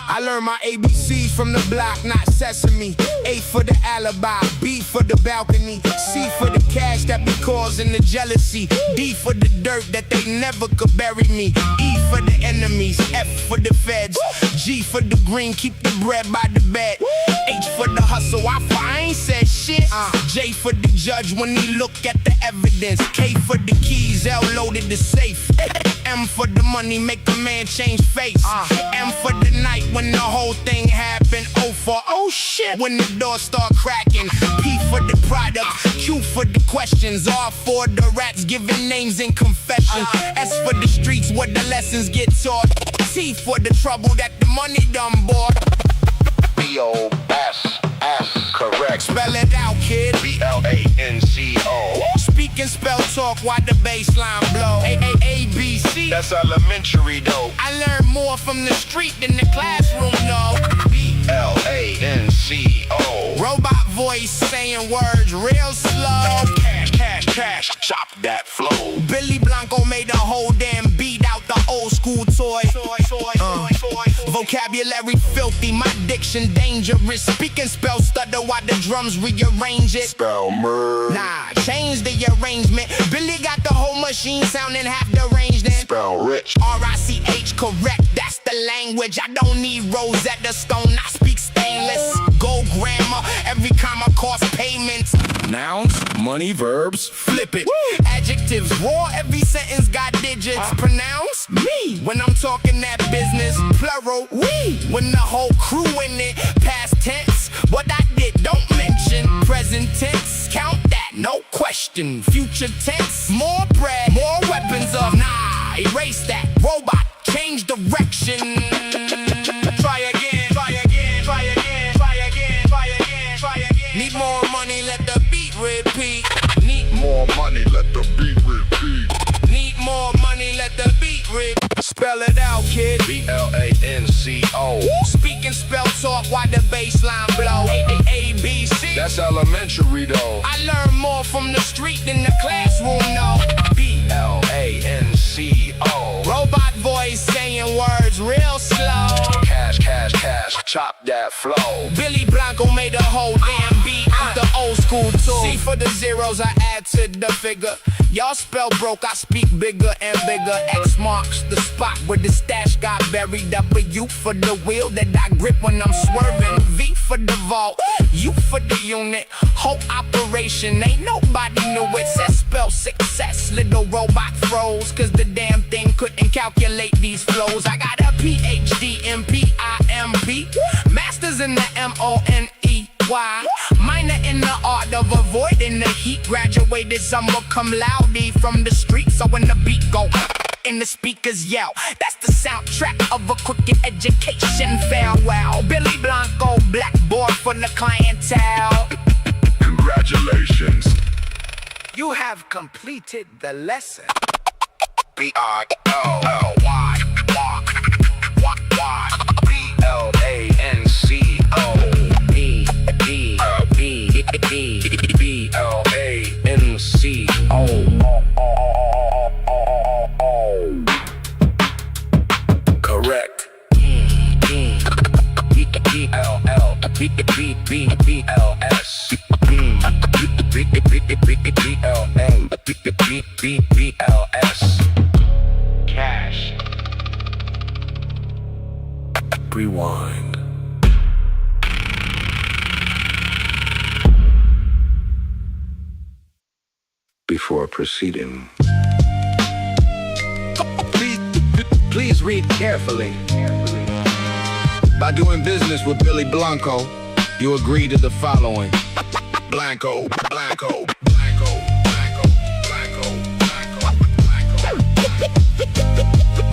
I learned my ABCs from the block, not sesame. A for the alibi, B for the balcony, C for the cash that be causing the jealousy, D for the dirt that they never could bury me, E for the enemies, F for the feds, G for the green, keep the bread by the bed, H for the hustle, I ain't said shit, J for the judge when he look at the evidence. K for the keys, L loaded the safe. M for the money, make a man change face. M for the night when the whole thing happened. O for oh shit, when the doors start cracking. P for the product, Q for the questions. R for the rats giving names in confession. S for the streets where the lessons get taught. T for the trouble that the money done bought. B-O-S-S, correct. Spell it out, kid. B-L-A-N-C-O. Speak and spell talk while the baseline blow. A-A-A-B-C. That's elementary though. I learned more from the street than the classroom, no. B-L-A-N-C-O. Robot voice saying words real slow. Cash, cash, cash, chop that flow. Billy Blanco made a whole damn beat out the old school toy. Vocabulary filthy, my diction dangerous. Speak and spell stutter while the drums rearrange it. Spell murder. Nah, change the arrangement. Billy got the whole machine sounding half deranged then. Spell rich. R-I-C-H, correct, that's the language. I don't need Rosetta Stone, I speak stainless. Gold grammar, every comma costs payments. Nouns, money, verbs, flip it. Adjectives, raw, every sentence got digits. Pronounce me when I'm talking that business. Plural, we, when the whole crew in it. Past tense, what I did, don't mention. Present tense, count that, no question. Future tense, more bread, more weapons of nah, erase that. Robot, change direction. Try again, try again, try again, try again, try again, try again. Need more money, let the beat repeat. Need More money, let the beat repeat. Need more money, let the beat rip. Spell it out, kid. B-L-A-N-C-O. Speak and spell talk while the baseline blow. A-A-A-B-C. That's elementary though. I learned more from the street than the classroom, no. B-L-A-N-C-O. Robot voice saying words real slow. Cash, cash, cash, chop that flow. Billy Blanco made a whole damn beat out the old school tool. C for the zeros, I add to the figure. Y'all spell broke, I speak bigger and bigger. X marks the spot where the stash got buried. W for the wheel that I grip when I'm swerving. V for the vault, U for the unit. Whole operation, ain't nobody knew it. Says spell success, little robot froze. Cause the damn thing couldn't calculate these flows. I got a PhD in P-I-M-P. Masters in the M-O-N-E-Y. Minor in the art of avoiding the heat. Graduated summa cum laude from the street. So when the beat go and the speakers yell, that's the soundtrack of a crooked education farewell. Billy Blanco, blackboard for the clientele. Congratulations. You have completed the lesson. B-I-L-L-Y. B-L-A-N-C-O. B-L-A-N-C-O. Correct. B-L-S. B-L-S. Cash. Rewind. Before proceeding, Please read carefully. by doing business with Billy Blanco, you agree to the following. Blanco, Blanco, Blanco, Blanco, Blanco, Blanco, Blanco.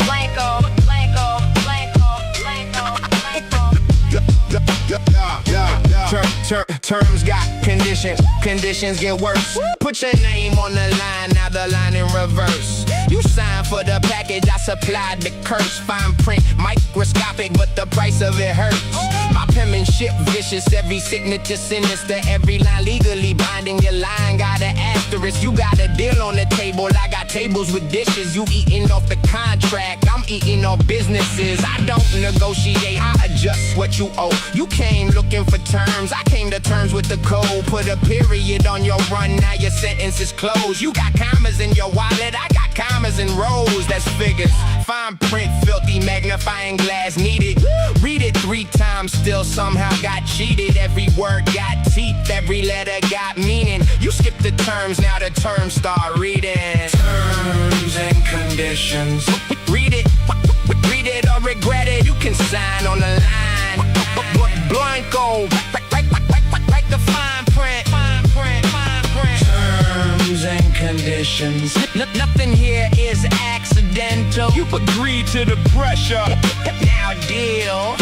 Blanco, Blanco, Blanco, Blanco, Blanco. Terms got conditions, conditions get worse. Put your name on the line, now the line in reverse. You signed for the package, I supplied the curse. Fine print, microscopic, but the price of it hurts. My penmanship vicious, every signature sinister, every line legally binding. Your line got an asterisk. You got a deal on the table, I got tables with dishes. You eating off the contract, I'm eating off businesses. I don't negotiate, I adjust what you owe. You came looking for terms, I came to terms with the code. Put a period on your run, now your sentence is closed. You got commas in your wallet, I got commas in rows, that's figures. Fine fine print, filthy magnifying glass needed. Read it 3 times, still somehow got cheated. Every word got teeth, every letter got meaning. You skip the terms, now the terms start reading. Terms and conditions. Read it or regret it. You can sign on the line. Blanco, write the fine print. Terms and conditions. Nothing here is accidental. You agreed to the pressure. Now deal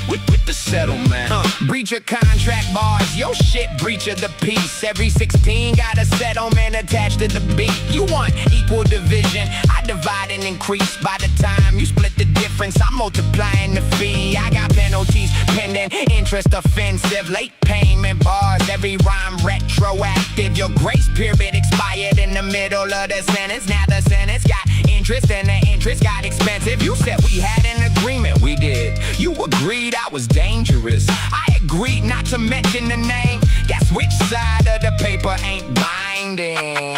with the settlement. Breach of contract bars, your shit breach of the peace. Every 16 got a settlement attached to the beat. You want equal division, I divide and increase. By the time you split the difference, I'm multiplying the fee. I got penalties pending, interest offensive, late payment bars, every rhyme retroactive. Your grace period expired in the middle of the sentence. Now the sentence got interest and the interest got expensive. You said we had an agreement, we did. You agreed I was dangerous, I agreed not to mention the name. Guess which side of the paper ain't binding?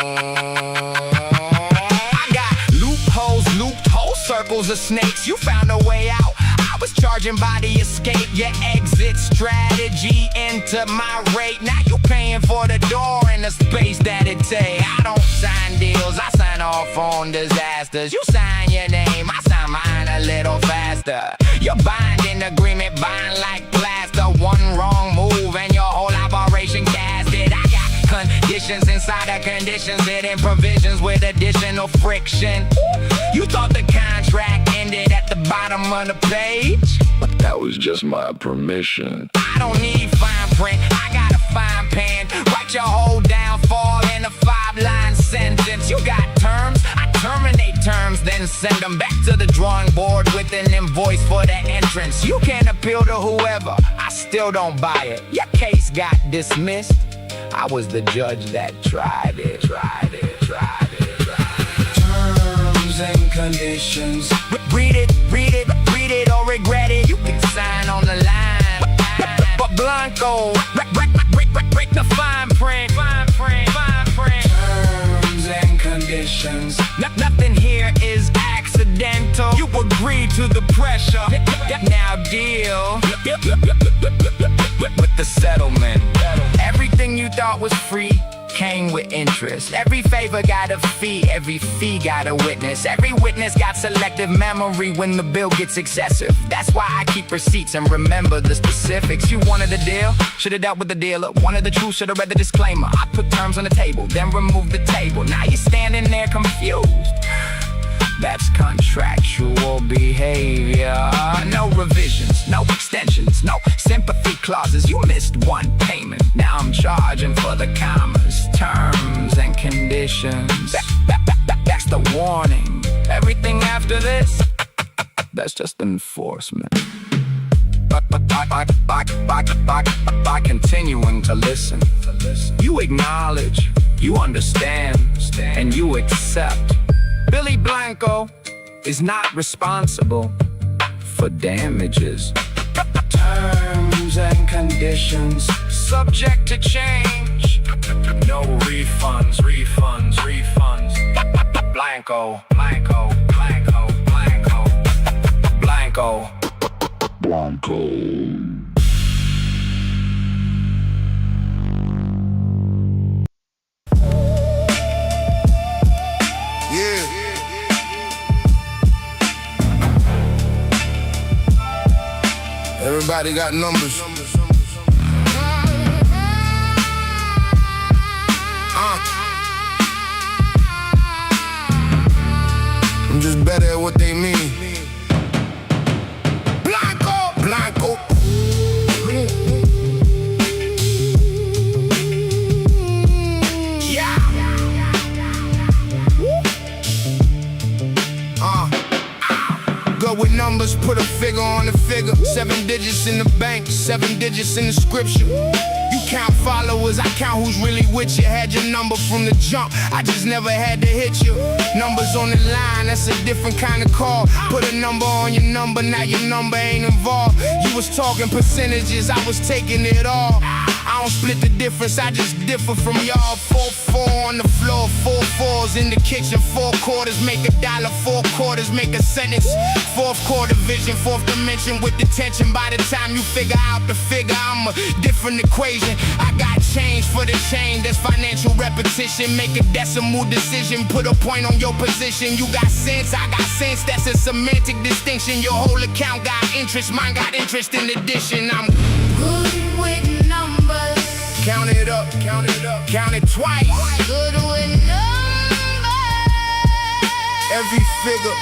I got loopholes, looped whole circles of snakes. You found a way out, I was charging by the escape. Your exit strategy into my rate. Now you paying for the door and the space that it take. I don't sign deals, I sign off on disasters. You sign your name, I sign mine a little faster. Your binding agreement bind like plaster. One wrong move and your whole operation casted. I got conditions inside of conditions, hidden provisions with additional friction. You thought the contract ended at the bottom of the page, But that was just my permission. I don't need fine print, I got a fine pen. Write your whole downfall in a 5-line sentence. You got terms, I terminate terms, then send them back to the drawing board with an invoice for the entrance. You can appeal to whoever, I still don't buy it. Your case got dismissed, I was the judge that tried it. Terms and conditions. Read it or regret it. You can sign on the line. But Blanco, break the fine print. Terms and conditions. Nothing here is accidental. You agreed to the pressure. Now deal with the settlement. Everything you thought was free came with interest. Every favor got a fee, every fee got a witness. Every witness got selective memory when the bill gets excessive. That's why I keep receipts and remember the specifics. You wanted a deal? Should've dealt with the dealer. Wanted the truth? Should've read the disclaimer. I put terms on the table, then removed the table. Now you're standing there confused. That's contractual behavior. No revisions, no extensions, no sympathy clauses. You missed one payment, now I'm charging for the commas. Terms and conditions, that's the warning. Everything after this, that's just enforcement. By continuing to listen, you acknowledge, you understand, and you accept. Billy Blanco is not responsible for damages. Terms and conditions subject to change. No refunds. Blanco. Everybody got numbers. I'm just better at what they mean. Blanco. Yeah. Good with numbers, put a figure on the figure. 7 digits in the bank, 7 digits in the scripture. You count followers, I count who's really with you. Had your number from the jump, I just never had to hit you. Numbers on the line, that's a different kind of call. Put a number on your number, now your number ain't involved. You was talking percentages, I was taking it all. I don't split the difference, I just differ from y'all. 4-4 on the floor, 4-4 fours in the kitchen, 4 quarters make $1, 4 quarters make a sentence. 4th quarter vision, 4th dimension with detention. By the time you figure out the figure, I'm a different equation. I got change for the chain, that's financial repetition. Make a decimal decision, put a point on your position. You got sense, I got sense, that's a semantic distinction. Your whole account got interest, mine got interest in addition. I'm Good with numbers. count it up, count it up, count it twice. Good with numbers. Every figure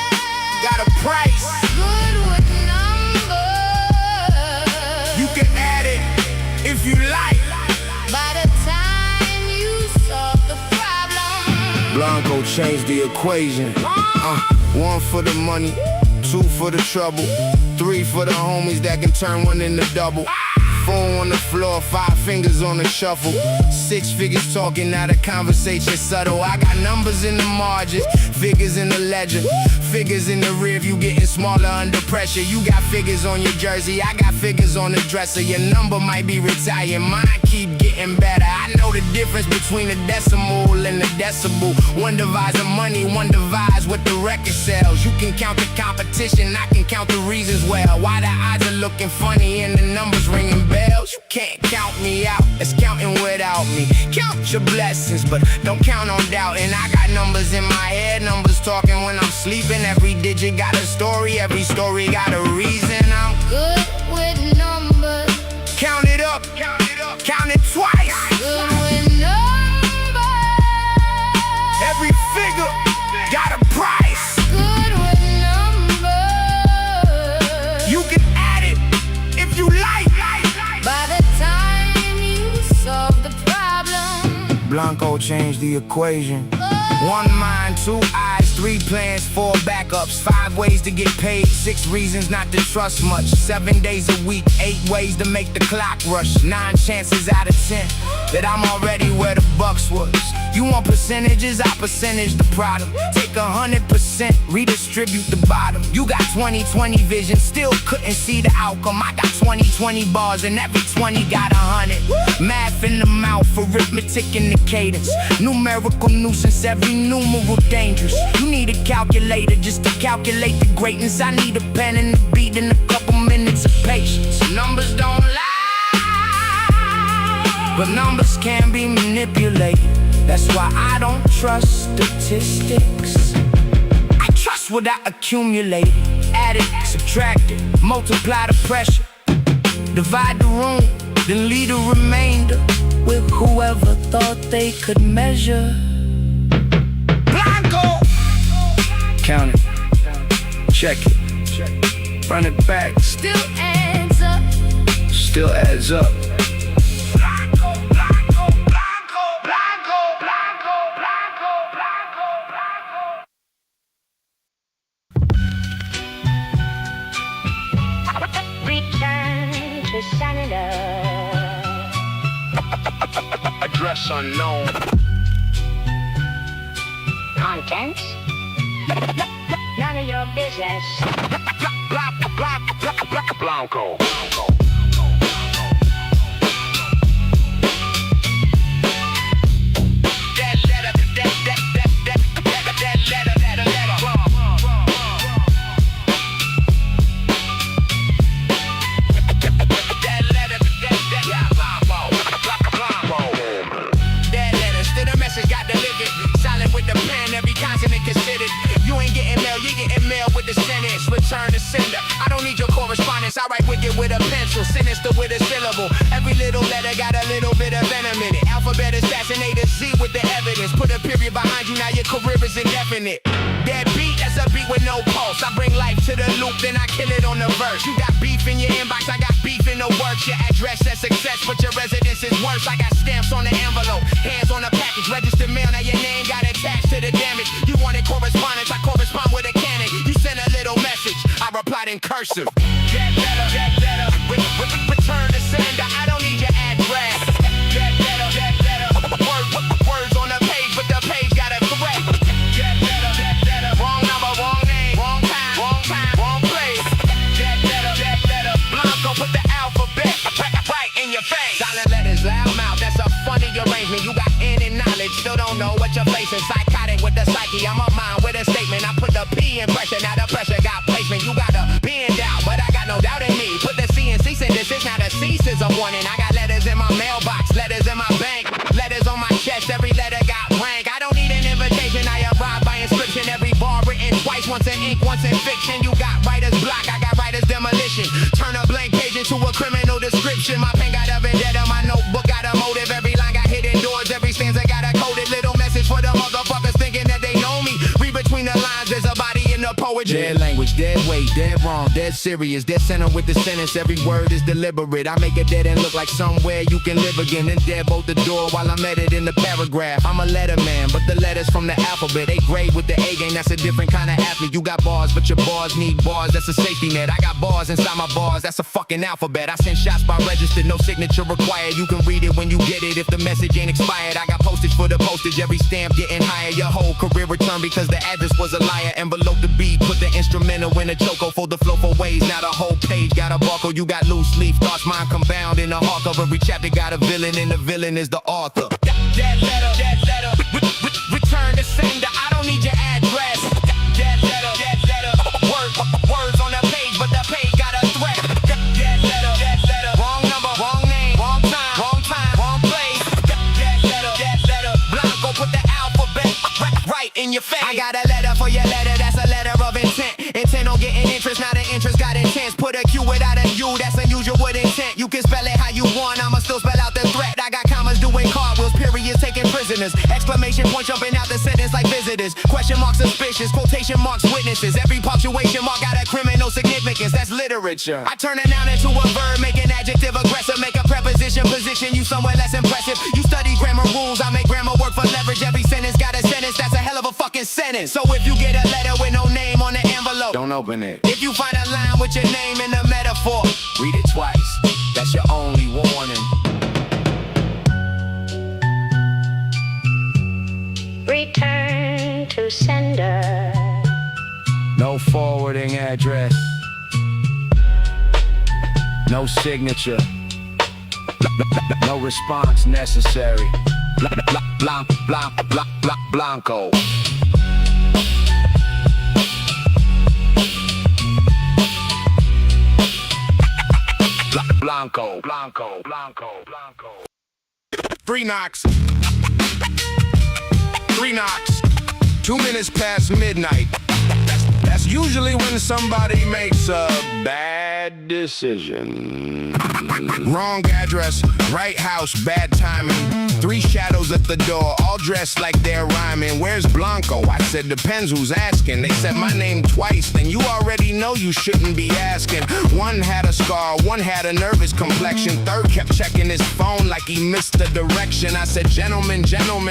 got a price. Good with numbers. You can add it if you like. By the time you solve the problem. Blanco changed the equation. 1 for the money, 2 for the trouble, 3 for the homies that can turn 1 into double. 4 on the floor, 5 fingers on the shuffle. 6 figures talking, now the conversation subtle. I got numbers in the margins, figures in the ledger, figures in the rear view getting smaller under pressure. You got figures on your jersey, I got figures on the dresser. Your number might be retired, mine keep getting better. I know the difference between the decimal and the decibel. 1 divides the money, 1 divides what the record sells. You can count the competition, I can count the reasons well. Why the odds are looking funny and the numbers ringing bells. You can't count me out, it's counting without me. Count your blessings, but don't count on doubting. I got numbers in my head, numbers talking when I'm sleeping. Every digit got a story, every story got a reason. I'm Good with numbers. count it up, count it up, count it twice. Good with numbers. Every figure got a price. Good with numbers. You can add it if you like. By the time you solve the problem. Blanco changed the equation. 1 mind, 2 eyes, 3 plans, 4 backups, 5 ways to get paid, 6 reasons not to trust much, 7 days a week, 8 ways to make the clock rush, 9 chances out of 10 that I'm already where the bucks was. You want percentages, I percentage the product. Take 100%, redistribute the bottom. You got 20/20 vision, still couldn't see the outcome. I got 20/20 bars and every 20 got 100. Math in the mouth, arithmetic in the cadence. Numerical nuisance, every numeral dangerous. You need a calculator just to calculate the greatness. I need a pen and a beat and a couple minutes of patience. Numbers don't lie, but numbers can be manipulated. That's why I don't trust statistics. I trust what I accumulate. Add it, subtract it, multiply the pressure. Divide the room, then leave the remainder with whoever thought they could measure. Blanco! Count it, check it, run it back, Still adds up. still adds up. Return to sender. Address unknown. Contents? None of your business. Blanco. Return to sender. I don't need your correspondence. I write wicked with a pencil, sinister with a syllable. Every little letter got a little bit of venom in it. Alphabet assassinated Z with the evidence. Put a period behind you, now your career is indefinite. That beat, that's a beat with no pulse. I bring life to the loop, then I kill it on the verse. You got beef in your inbox, I got beef in the works. Your address says success, but your residence is worse. I got stamps on the envelope, hands on the package, registered mail. Now your name got attached to the damage. You wanted correspondence, I correspond with a cannon. You send a little message, I replied in cursive. Get better, return to sender. I don't need your address. Get better, words on the page, but the page got a threat. Get better, wrong number, wrong name, wrong time, wrong place. Get better, Blanco, put the alphabet right in your face. Silent letters, loud mouth, that's a funny arrangement. You got N and knowledge, still still don't know what you're facing. Psychotic with the psyche, I'm a mind with a statement. I put the P in pressure, now the pressure got placement. You gotta bend out, but I got no doubt in me. Put the C in cease and desist, now the cease is a warning. I got letters in my mailbox, letters in my bank, letters on my chest, every letter got rank. I don't need an invitation, I arrive by inscription. Every bar written twice, once in ink, once in fiction. You got writer's block, I got writer's demolition. Turn a blank page into a criminal description. My pen got a vendetta, my notebook got a motive. Every line got hidden doors, every stanza got a coded little message for the motherfuckers thinking that they know me. Read between the lines, there's a body in the poetry. Dead language, dead weight, dead wrong, dead serious, dead center with the sentence. Every word is deliberate. I make a dead end look like somewhere you can live again. And deadbolt the door while I'm editing the paragraph. I'm a letter man, but the letters from the alphabet. 8th grade with the A game, that's a different kind of athlete. You got bars, but your bars need bars, that's a safety net. I got bars inside my bars, that's a fucking alphabet. I send shots by register, no signature required. You can read it when you get it if the message ain't expired. I got postage for the postage, every stamp getting higher. Your whole career return because the address was a liar. Envelope the beat, put the instrumental in a choco for the flow for ways. Now the whole page got a barcode, you got loose leaf thoughts, mine compound in the heart of every chapter got a villain, and the villain is the author. Dead letter, return the sender, I don't need your address. Dead letter, words on the page, but the page got a threat. Dead letter, wrong number, wrong name, wrong time, wrong place. Dead letter, Blanco put the alphabet right in your face. I got a letter for your letter, that's a letter of intent. Intent on getting interest, now the interest got intense. Put a Q without a U, that's unusual with intent. You can spell it how you want, I'ma still spell out the threat. I got commas doing cartwheels, periods taking prisoners. Exclamation point jumping out the sentence like visitors. Question mark suspicious, quotation marks witnesses. Every punctuation mark got a criminal significance, that's literature. I turn a noun into a verb, make an adjective aggressive. Make a preposition, position you somewhere less impressive. You study grammar rules, I make grammar work for leverage. Every sentence got a sentence, that's a hell of a fucking sentence. So if you get a letter with no name on the envelope, Don't open it. if you find a line with your name in the metaphor, Read it twice, that's your only warning. Return to sender. No forwarding address, no signature, no response necessary. Blanco. Blanco. 3 knocks. 3 knocks. 2 minutes past midnight. That's usually when somebody makes a bad decision. Wrong address, right house, bad timing. 3 shadows at the door, all dressed like they're rhyming. Where's Blanco? I said, depends who's asking. They said my name twice, then you already know you shouldn't be asking. One had a scar, one had a nervous complexion. Third kept checking his phone like he missed the direction. I said, gentlemen,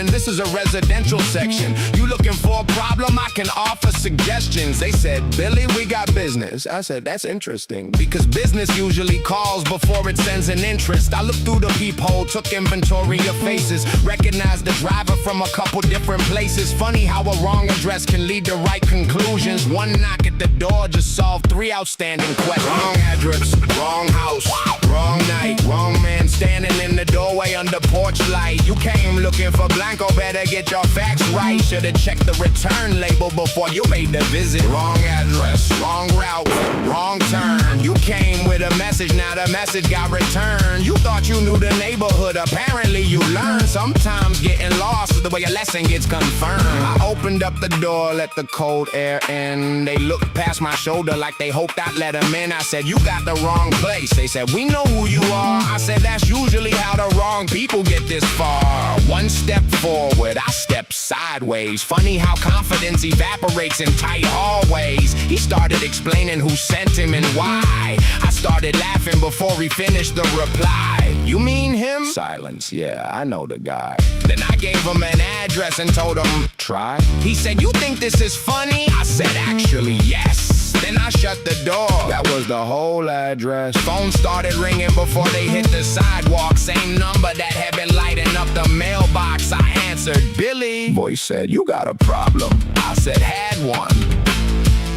this is a residential section. You looking for a problem? I can offer suggestions. They said, Billy, we got business. I said, that's interesting, because business usually calls before it sends an interest. I looked through the peephole, took inventory of faces, recognized the driver from a couple different places. Funny how a wrong address can lead to right conclusions. One knock at the door just solved 3 outstanding questions. Wrong address, wrong house, wrong night, wrong man standing in the doorway under porch light. You came looking for Blanco, better get your facts right. Should've checked the return label before you made the visit. Wrong address, wrong route, wrong turn. You came with a message, now the message got returned. You thought you knew the neighborhood, apparently you learned. Sometimes getting lost is the way a lesson gets confirmed. I opened up the door, let the cold air in. They looked past my shoulder like they hoped I'd let them in. I said, you got the wrong place. They said, we know who you are. I said, that's usually how the wrong people get this far. 1 step forward, I step sideways. Funny how confidence evaporates in tight hallways. He started explaining who sent him and why. I started laughing before he finished the reply. You mean him? Silence, yeah, I know the guy. Then I gave him an address and told him, try. He said, you think this is funny? I said, actually, yes. Then I shut the door. That was the whole address. Phone started ringing before they hit the sidewalk. Same number that had been lighting up the mailbox. I answered, Billy. Voice said, you got a problem. I said, had one.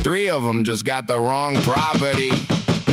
3 of them just got the wrong property.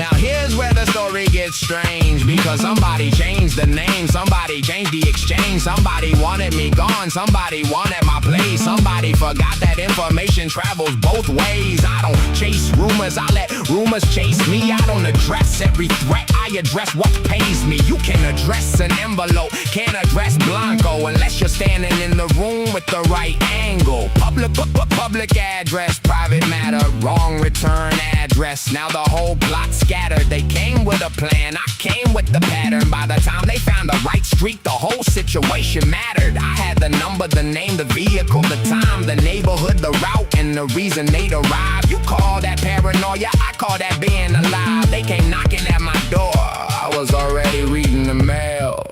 Now here's where the story gets strange, because somebody changed the name, somebody changed the exchange, somebody wanted me gone, somebody wanted my place, somebody forgot that information travels both ways. I don't chase rumors, I let rumors chase me. I don't address every threat, I address what pays me. You can address an envelope, can't address Blanco unless you're standing in the room with the right angle. Public address, private matter, wrong return address. Now the whole plot scattered. They came with a plan, I came with the pattern. By the time they found the right street, the whole situation mattered. I had the number, the name, the vehicle, the time, the neighborhood, the route, and the reason they'd arrive. You call that paranoia, I call that being alive. They came knocking at my door, I was already reading the mail.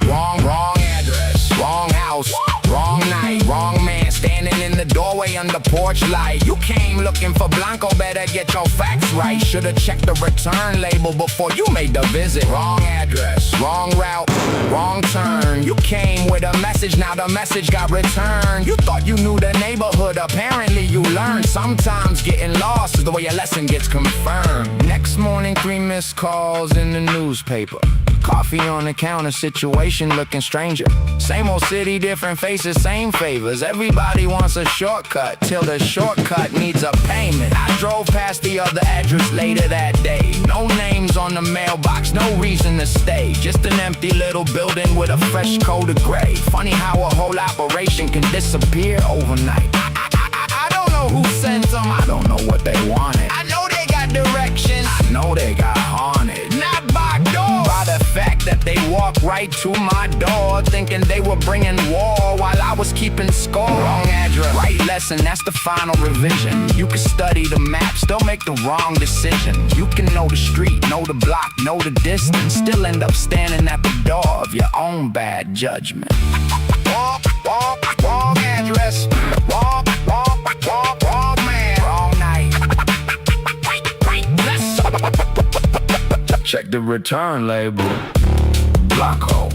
Wrong address, wrong house, wrong night, wrong man standing in the doorway under porch light. You came looking for Blanco, better get your facts right. Should've checked the return label before you made the visit. Wrong address, wrong route, wrong turn. You came with a message, now the message got returned. You thought you knew the neighborhood, apparently you learned. Sometimes getting lost is the way a lesson gets confirmed. Next morning, 3 missed calls in the newspaper. Coffee on the counter, situation looking stranger. Same old city, different faces, same favors. Everybody wants a shortcut, till the shortcut needs a payment. I drove past the other address later that day. No names on the mailbox, no reason to stay. Just an empty little building with a fresh coat of gray. Funny how a whole operation can disappear overnight. I don't know who sent them, I don't know what they wanted. I know they got directions, I know they got haunted. Not by door, by the fact that they walked right to my door, thinking they were bringing war while I was keeping score. Wrong address, right lesson, that's the final revision. You can study the map, still make the wrong decision. You can know the street, know the block, know the distance, still end up standing at the door of your own bad judgment. Wrong address, wrong man, wrong night. Check the return label. Blanco.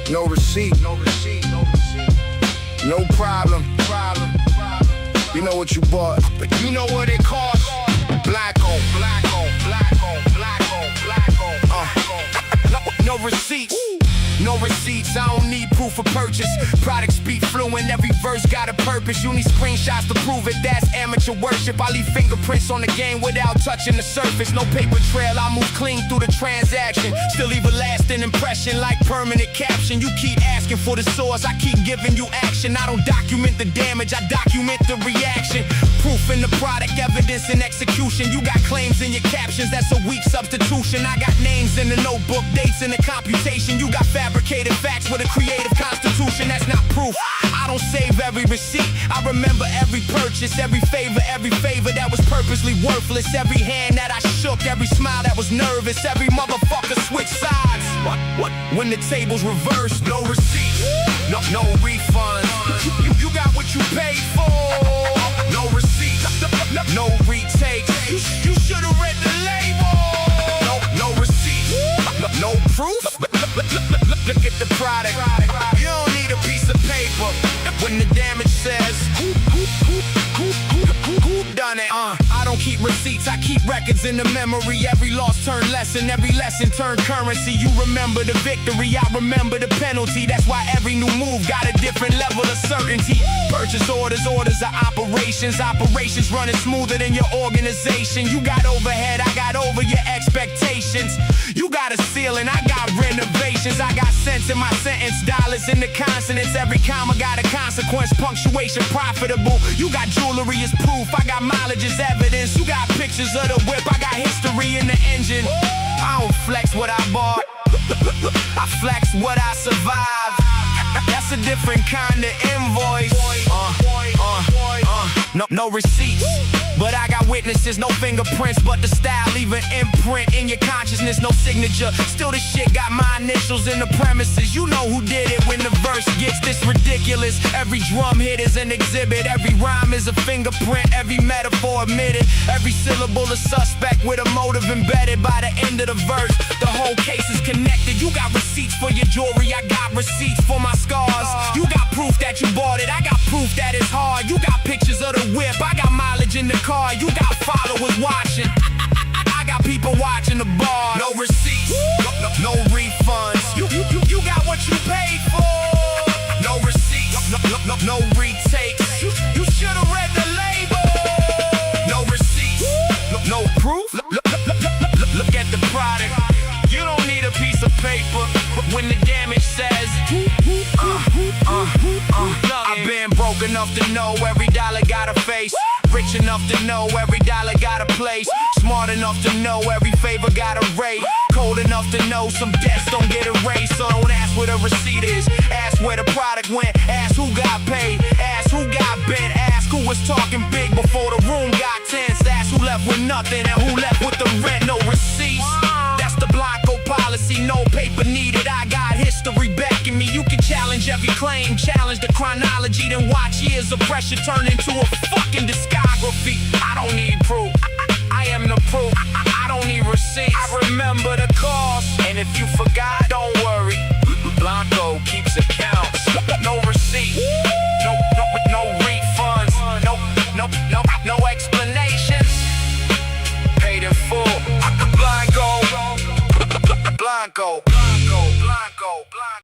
No receipt, no problem. You know what you bought, but you know what it cost. Blanco. No receipts. No receipts, I don't need proof of purchase. Product speak fluent, every verse got a purpose. You need screenshots to prove it, that's amateur worship. I leave fingerprints on the game without touching the surface. No paper trail, I move clean through the transaction. Still leave a lasting impression like permanent caption. You keep asking for the source, I keep giving you action. I don't document the damage, I document the reaction. Proof in the product, evidence in execution. You got claims in your captions, that's a weak substitution. I got names in the notebook, dates in the computation. You got fabricated facts with a creative constitution, that's not proof. I don't save every receipt, I remember every purchase, every favor that was purposely worthless. Every hand that I shook, every smile that was nervous, every motherfucker switched sides. What? When the tables reversed, no receipts, no refunds. You got what you paid for. No receipts, no retakes. You should've read the label. No receipts, no proof. Look at the product. You don't need a piece of paper when the damage says who done it. I don't keep receipts, I keep records in the memory. Every loss turned lesson, every lesson turned currency. You remember the victory, I remember the penalty. That's why every new move got a different level of certainty. Purchase orders are operations. Operations running smoother than your organization. You got overhead, I got over your expectations. You got a ceiling, I got renovations. I got cents in my sentence, dollars in the consonants. Every comma got a consequence, punctuation profitable. You got jewelry as proof, I got mileage as evidence. You got pictures of the whip, I got history in the engine. I don't flex what I bought, I flex what I survived. That's a different kind of invoice. No receipts, but I got witnesses. No fingerprints, but the style leave an imprint in your consciousness. No signature, still the shit got my initials in the premises. You know who did it when the verse gets this ridiculous. Every drum hit is an exhibit, every rhyme is a fingerprint, every metaphor admitted, every syllable a suspect with a motive embedded. By the end of the verse, the whole case is connected. You got receipts for your jewelry, I got receipts for my scars. You got proof that you bought it, I got proof that it's hard. You got pictures of the whip, I got mileage in the car. You got followers watching, I got people watching the bar. No receipts, no refunds. You got what you paid for. No receipts, no retakes. You should've read the label. No receipts, no proof. Look at the product. You don't need a piece of paper, but when the damage says I've been broke enough to know every dollar got a face, rich enough to know every dollar got a place, smart enough to know every favor got a rate, cold enough to know some debts don't get erased. So don't ask where the receipt is, ask where the product went, ask who got paid, ask who got bent, ask who was talking big before the room got tense, ask who left with nothing and who left with the rent. No receipts, that's the Blanco policy, no paper needed. I got history backing me. You can challenge every claim, challenge the chronology, then watch years of pressure turn into a fucking discography. I don't need proof, I am the proof. I don't need receipts, I remember the cost. And if you forgot, don't worry, Blanco keeps account.